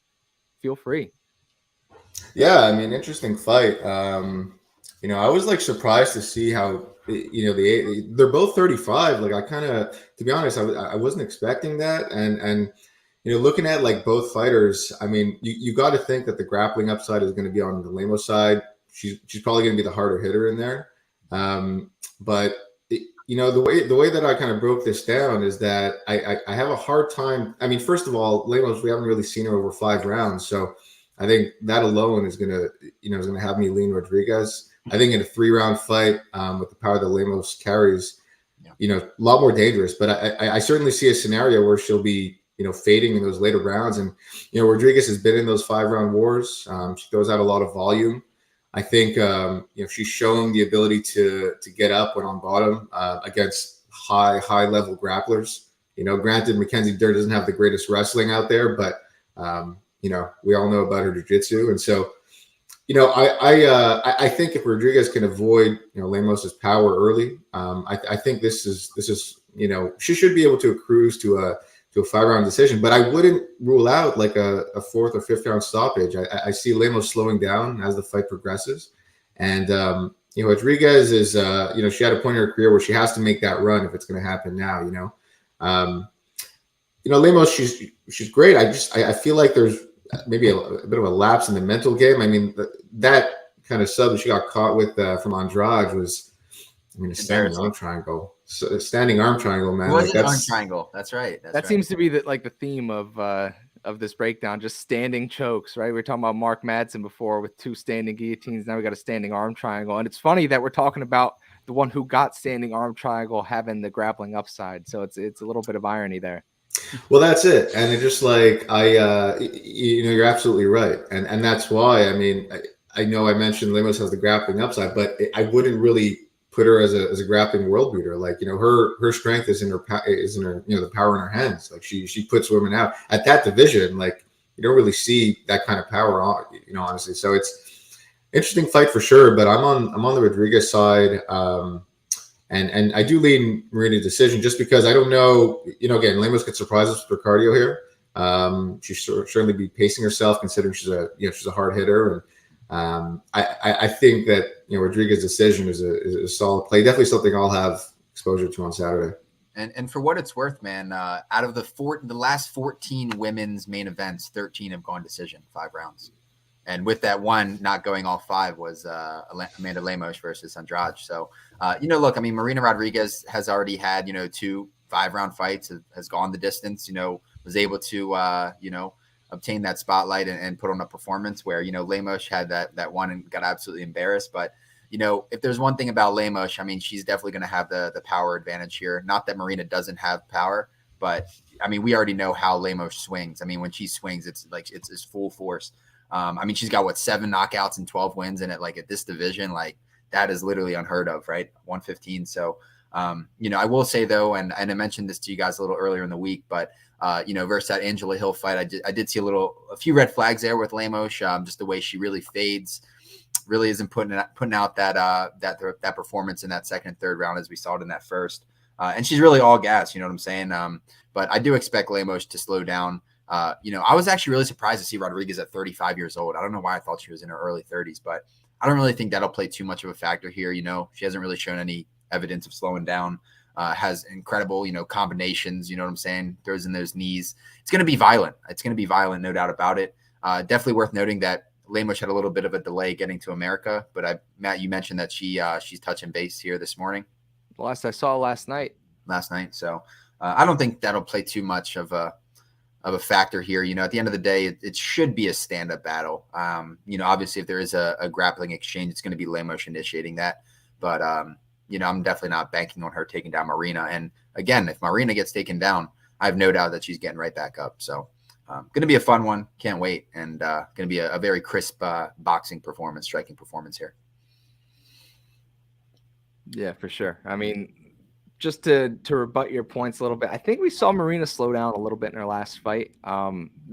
feel free. Yeah, I mean, interesting fight. I was like surprised to see how they're both 35. Like I kind of, to be honest, I wasn't expecting that, and looking at like both fighters, I mean, you got to think that the grappling upside is going to be on the Lemos side. She's probably going to be the harder hitter in there. But the way that I kind of broke this down is that I have a hard time. I mean, first of all, Lemos, we haven't really seen her over 5 rounds, so I think that alone is gonna have me lean Rodriguez. I think in a 3-round fight with the power that Lemos carries, a lot more dangerous. But I certainly see a scenario where she'll be fading in those later rounds. And Rodriguez has been in those 5-round wars. She throws out a lot of volume. I think she's shown the ability to get up when on bottom against high level grapplers. Granted, Mackenzie Dern doesn't have the greatest wrestling out there, but we all know about her jiu-jitsu. And so, I think if Rodriguez can avoid, Lemos's power early, I think this is she should be able to cruise to a 5-round decision. But I wouldn't rule out like a 4th or 5th round stoppage. I see Lemos slowing down as the fight progresses, and Rodriguez is she had a point in her career where she has to make that run if it's going to happen now. Lemos, she's great. I feel like there's maybe a bit of a lapse in the mental game. I mean, that kind of sub that she got caught with from Andrade was, a standing arm triangle. So, standing arm triangle, man. Like arm triangle. That's right. That seems to be the theme of this breakdown. Just standing chokes, right? We were talking about Mark Madsen before with 2 standing guillotines. Now we got a standing arm triangle, and it's funny that we're talking about the one who got standing arm triangle having the grappling upside. So it's a little bit of irony there. Well, that's it. And it's just like, you're absolutely right. And that's why, I mean, I know I mentioned Lemos has the grappling upside, but I wouldn't really put her as a grappling world beater. Like, her strength is in her the power in her hands. Like she puts women out at that division. Like you don't really see that kind of power on, honestly. So it's interesting fight for sure, but I'm on the Rodriguez side. And I do lean Marina decision just because I don't know, again, Lemos could surprise us with her cardio here. She'll certainly be pacing herself, considering she's a hard hitter. And I think that Rodriguez's decision is a solid play. Definitely something I'll have exposure to on Saturday. And for what it's worth, man, out of the last 14 women's main events, 13 have gone decision, 5 rounds. And with that one not going all 5 was Amanda Lemos versus Andrade. So, look, I mean, Marina Rodriguez has already had, 2 5-round fights, has gone the distance, was able to, obtain that spotlight and put on a performance where, Lemos had that one and got absolutely embarrassed. But, if there's one thing about Lemos, I mean, she's definitely going to have the power advantage here. Not that Marina doesn't have power, but I mean, we already know how Lemos swings. I mean, when she swings, it's like it's full force. I mean, she's got 7 knockouts and 12 wins in it. Like at this division, like that is literally unheard of, right? 115. So, I will say though, and I mentioned this to you guys a little earlier in the week, but versus that Angela Hill fight, I did see a few red flags there with Lemos. Just the way she really fades, really isn't putting out that performance in that second and third round as we saw it in that first. And she's really all gas, you know what I'm saying? But I do expect Lemos to slow down. I was actually really surprised to see Rodriguez at 35 years old. I don't know why I thought she was in her early 30s, but I don't really think that'll play too much of a factor here. She hasn't really shown any evidence of slowing down. Has incredible, combinations, you know what I'm saying? Throws in those knees. It's going to be violent. It's going to be violent, no doubt about it. Definitely worth noting that Lemos had a little bit of a delay getting to America, but Matt, you mentioned that she's touching base here this morning. Last I saw last night. So I don't think that'll play too much of a factor here. At the end of the day, it should be a stand-up battle. Obviously if there is a grappling exchange, it's going to be Lemos initiating that. But, I'm definitely not banking on her taking down Marina. And again, if Marina gets taken down, I have no doubt that she's getting right back up. So going to be a fun one. Can't wait. And going to be a very crisp boxing performance, striking performance here. Yeah, for sure. I mean, just to rebut your points a little bit, I think we saw Marina slow down a little bit in her last fight.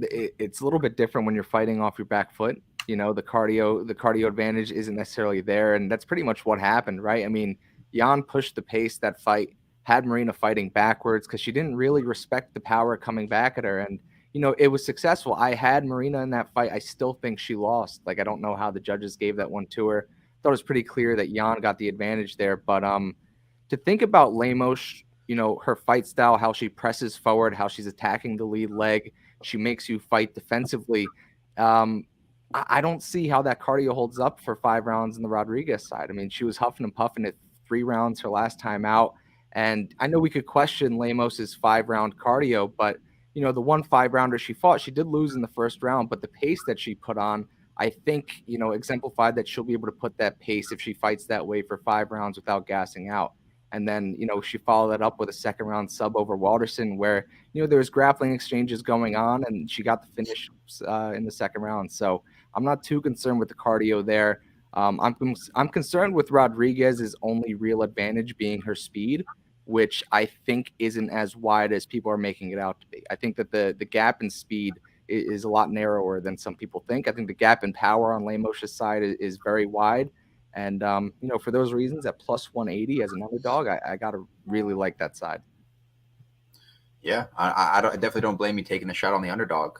It's a little bit different when you're fighting off your back foot. The cardio advantage isn't necessarily there, and that's pretty much what happened, right? I mean, Jan pushed the pace that fight, had Marina fighting backwards because she didn't really respect the power coming back at her, and it was successful. I had Marina in that fight. I still think she lost. Like, I don't know how the judges gave that one to her. Thought it was pretty clear that Jan got the advantage there, but to think about Lemos, her fight style, how she presses forward, how she's attacking the lead leg, she makes you fight defensively. I don't see how that cardio holds up for 5 rounds in the Rodriguez side. I mean, she was huffing and puffing at 3 rounds her last time out. And I know we could question Lemos's 5-round cardio, but, the one 5-rounder she fought, she did lose in the first round, but the pace that she put on, I think, exemplified that she'll be able to put that pace if she fights that way for 5 rounds without gassing out. And then, she followed that up with a 2nd-round sub over Walterson where, there was grappling exchanges going on and she got the finish in the 2nd round. So I'm not too concerned with the cardio there. I'm concerned with Rodriguez's only real advantage being her speed, which I think isn't as wide as people are making it out to be. I think that the gap in speed is a lot narrower than some people think. I think the gap in power on Lemos's side is very wide. And, for those reasons, at plus 180 as an underdog, I got to really like that side. Yeah, I definitely don't blame you taking a shot on the underdog.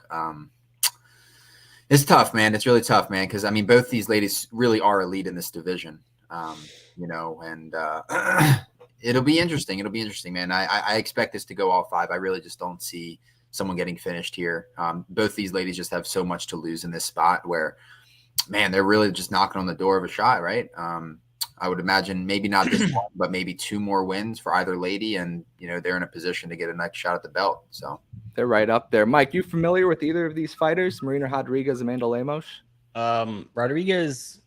It's tough, man. It's really tough, man, because, I mean, both these ladies really are elite in this division, and it'll be interesting. It'll be interesting, man. I expect this to go all 5. I really just don't see someone getting finished here. Both these ladies just have so much to lose in this spot where, man, they're really just knocking on the door of a shot, right? I would imagine maybe not this one, but maybe 2 more wins for either lady, and they're in a position to get a next shot at the belt. So they're right up there. Mike, you familiar with either of these fighters, Marina Rodriguez, Amanda Lemos? Rodriguez,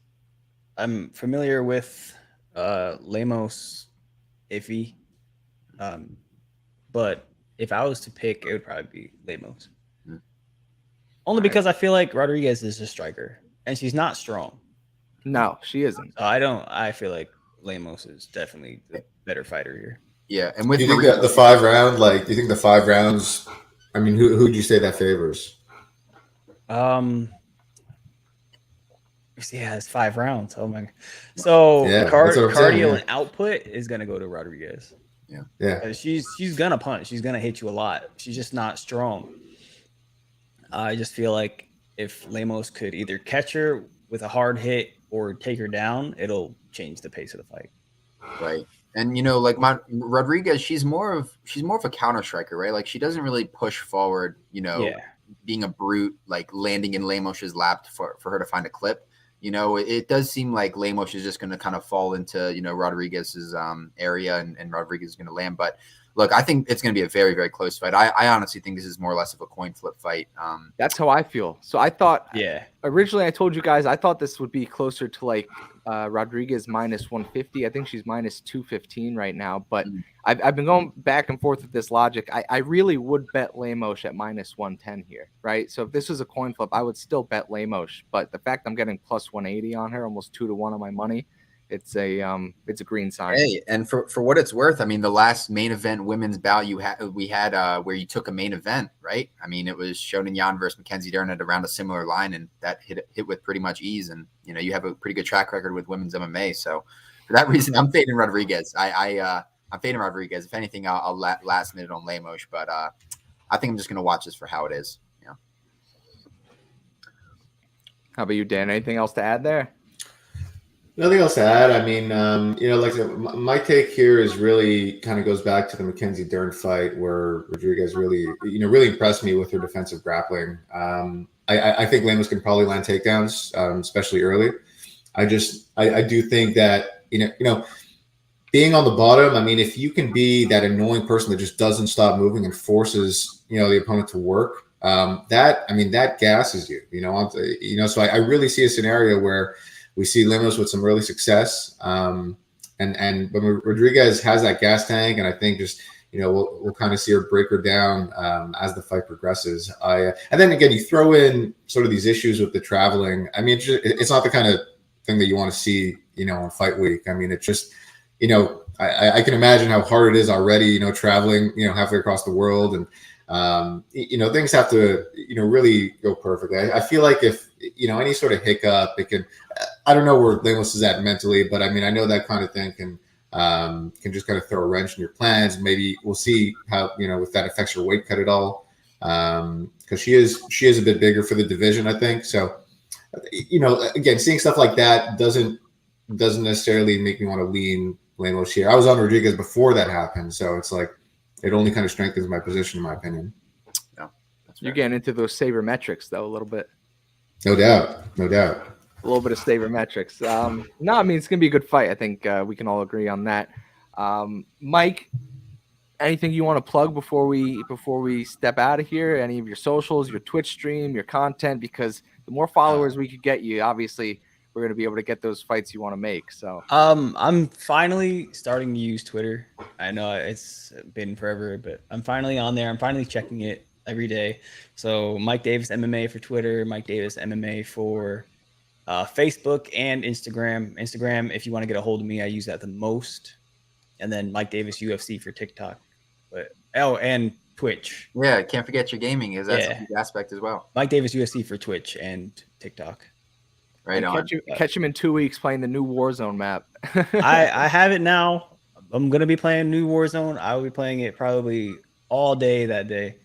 I'm familiar with. Lemos, iffy. But if I was to pick, it would probably be Lemos. Only because I feel like Rodriguez is a striker. And she's not strong. No, she isn't. I feel like Lemos is definitely the better fighter here. Yeah, and with do you think that the 5 round, do you think the 5 rounds? I mean, who would you say that favors? Yeah, it's 5 rounds. Oh my! So cardio and output is gonna go to Rodriguez. Yeah. She's gonna punch. She's gonna hit you a lot. She's just not strong. I just feel like if Lemos could either catch her with a hard hit or take her down, it'll change the pace of the fight. Right. And you know, like Rodriguez, she's more of a counter striker, right? Like she doesn't really push forward, you know, Yeah. being a brute, like landing in Lemos's lap for her to find a clip. You know, it does seem like Lemos is just going to kind of fall into, you know, Rodriguez's area and Rodriguez is going to land. But look, I think it's going to be a very, very close fight. I honestly think this is more or less of a coin flip fight. That's how I feel. So I thought, Yeah. originally I told you guys, I thought this would be closer to like Rodriguez minus 150. I think she's minus 215 right now. But I've been going back and forth with this logic. I really would bet Lemos at minus 110 here, right? So if this was a coin flip, I would still bet Lemos. But the fact I'm getting plus 180 on her, almost 2-1 on my money, it's a green sign. Hey, and for what it's worth, I mean, the last main event women's bout we had where you took a main event, right? I mean, it was Shonen Yan versus Mackenzie Dern at around a similar line, and that hit with pretty much ease. And you know, you have a pretty good track record with women's MMA, so for that reason, I'm fading Rodriguez. I'm fading Rodriguez. If anything, I'll last minute on Lemos, but I think I'm just gonna watch this for how it is. Yeah. How about you, Dan? Anything else to add there? Nothing else to add. I mean, you know, like I said, my take here is really kind of goes back to the Mackenzie Dern fight where Rodriguez really impressed me with her defensive grappling. I think Lemos can probably land takedowns, especially early. I do think that, you know, being on the bottom, I mean, if you can be that annoying person that just doesn't stop moving and forces, you know, the opponent to work, that gasses you, you know, so I really see a scenario where we see Lemos with some early success, but Rodriguez has that gas tank, and I think just, you know, we'll kind of see her break her down as the fight progresses. And then again, you throw in sort of these issues with the traveling. I mean, it's not the kind of thing that you want to see, you know, on fight week. I mean, it's just, you know, I can imagine how hard it is already, you know, traveling, you know, halfway across the world, and you know, things have to, you know, really go perfectly. I feel like if, you know, any sort of hiccup, it can, I don't know where Lemos is at mentally, but I mean, I know that kind of thing can just kind of throw a wrench in your plans. Maybe we'll see how, you know, if that affects her weight cut at all. Cause she is a bit bigger for the division, I think. So, you know, again, seeing stuff like that doesn't necessarily make me want to lean Lemos here. I was on Rodriguez before that happened. So it's like, it only kind of strengthens my position, in my opinion. Yeah, that's You're getting into those sabermetrics, though, a little bit. No doubt. A little bit of sabermetrics. No, I mean, it's going to be a good fight. I think we can all agree on that. Mike, anything you want to plug before we step out of here? Any of your socials, your Twitch stream, your content? Because the more followers we could get you, obviously, we're going to be able to get those fights you want to make. So I'm finally starting to use Twitter. I know it's been forever, but I'm finally on there. I'm finally checking it every day. So Mike Davis MMA for Twitter, Mike Davis MMA for Facebook and Instagram. Instagram, if you want to get a hold of me, I use that the most. And then Mike Davis UFC for TikTok. And Twitch. Yeah, can't forget your gaming. That's a big aspect as well. Mike Davis UFC for Twitch and TikTok. Right on. Catch him in 2 weeks playing the new Warzone map. I have it now. I'm gonna be playing new Warzone. I will be playing it probably all day that day.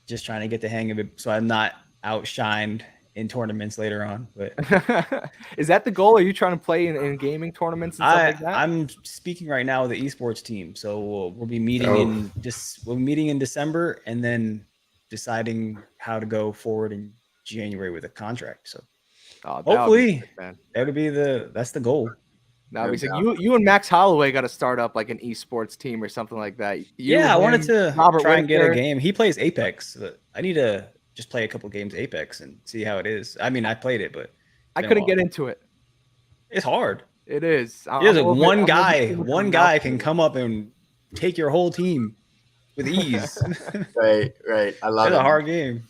Just trying to get the hang of it so I'm not outshined in tournaments later on. But is that the goal? Are you trying to play in gaming tournaments and stuff like that? I'm speaking right now with the esports team. So we'll be meeting in December and then deciding how to go forward in January with a contract. So hopefully that's the goal. Now we said you and Max Holloway got to start up like an esports team or something like that. I wanted to try and get a game. He plays Apex. I need to just play a couple games Apex and see how it is. I mean, I played it, but I couldn't get into it. It's hard. It is. There's one guy can come up and take your whole team with ease. Right. I love it. It's a hard game.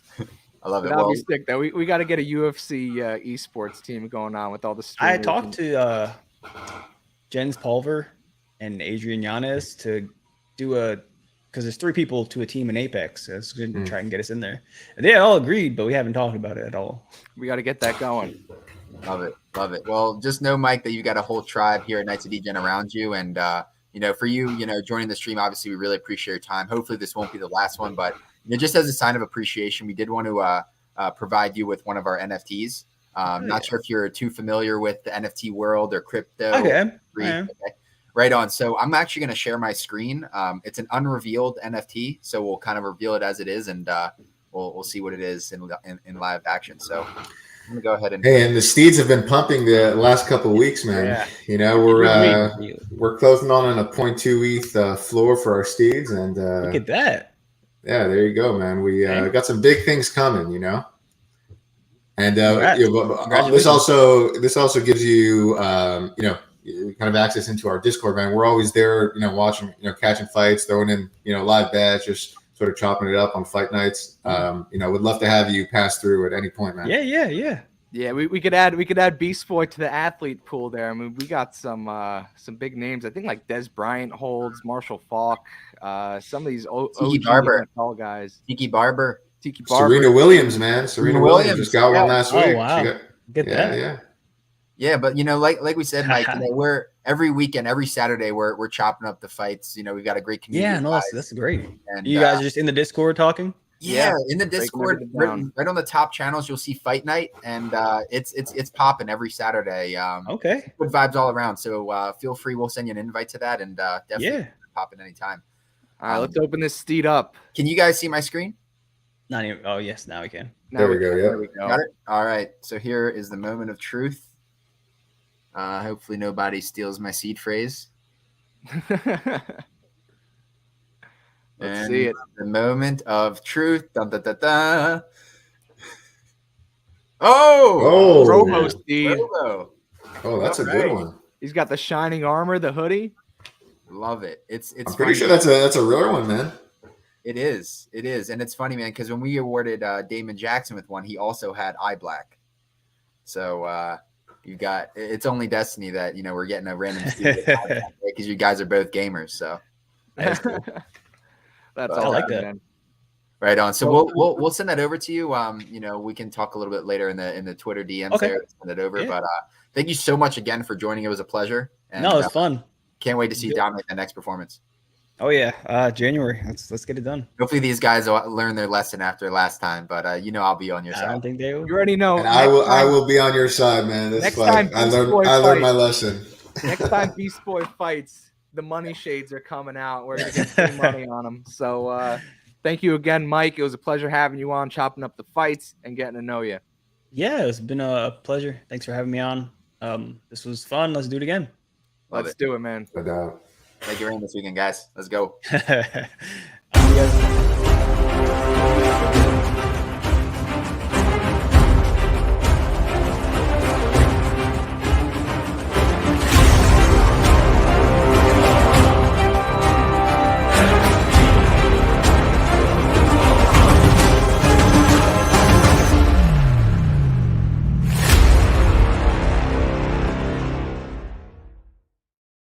I love it. That'll be sick, though. We got to get a UFC esports team going on with all the streamers. I talked to Jens Pulver and Adrian Yanez to do because there's 3 people to a team in Apex. So it's going to try and get us in there. And they all agreed, but we haven't talked about it at all. We got to get that going. Love it. Well, just know, Mike, that you got a whole tribe here at Knights of Degen around you. And, for you, joining the stream, obviously, we really appreciate your time. Hopefully this won't be the last one, but just as a sign of appreciation, we did want to provide you with one of our NFTs. Not sure if you're too familiar with the NFT world or crypto. Okay. Okay. Right on. So I'm actually going to share my screen. It's an unrevealed NFT, so we'll kind of reveal it as it is, and we'll see what it is in live action. So I'm going to go ahead and. Hey, and the steeds have been pumping the last couple of weeks, man. Yeah. You know, we're closing on a 0.2 ETH floor for our steeds, and Look at that. Yeah, there you go, man. We got some big things coming, you know. And this also gives you kind of access into our Discord, man. We're always there, watching, catching fights, throwing in, live bets, just sort of chopping it up on fight nights. Would love to have you pass through at any point, man. Yeah, we could add Beast Boy to the athlete pool there. I mean, we got some big names. I think like Des Bryant holds, Marshall Falk, some of these OG NFL guys. Tiki Barber. Serena Williams, man. Serena Williams just got one last week. Wow. Yeah, but like we said, Mike, we're every weekend, every Saturday, we're chopping up the fights. We've got a great community. Yeah, no, that's great. And you guys are just in the Discord talking? Yeah, in the Discord, right on the top channels, you'll see Fight Night, and it's popping every Saturday. Okay, good vibes all around. So feel free, we'll send you an invite to that, and definitely pop in anytime. All right, let's open this steed up. Can you guys see my screen? Not even. Oh yes, now we can. There we go. Yeah, there we go. Got it. All right. So here is the moment of truth. Hopefully nobody steals my seed phrase. Let's see it. The moment of truth. Dun, dun, dun, dun. Oh, Robo Steed. Robo. Oh, that's a good one. He's got the shining armor, the hoodie. Love it. It's. I'm pretty sure that's a rare one, man. It is, and it's funny, man, because when we awarded Damon Jackson with one, he also had eye black. So you got it's only destiny that we're getting a random because you guys are both gamers. So that's all I like that. Man. Right on. So we'll send that over to you. We can talk a little bit later in the Twitter DMs there. Send it over. Yeah. But thank you so much again for joining. It was a pleasure. And, no, it was fun. Can't wait to see you dominate the next performance. Oh yeah, January. Let's get it done. Hopefully these guys will learn their lesson after last time, but I'll be on your side. I don't think they will. You already know. And I will be on your side, man. This fight. I learned my lesson. Next time Beast Boy fights, the money shades are coming out. We're gonna get free money on them. So thank you again, Mike. It was a pleasure having you on, chopping up the fights and getting to know you. Yeah, it's been a pleasure. Thanks for having me on. This was fun. Let's do it again. Let's do it, man. No doubt. Make it rain this weekend, guys. Let's go.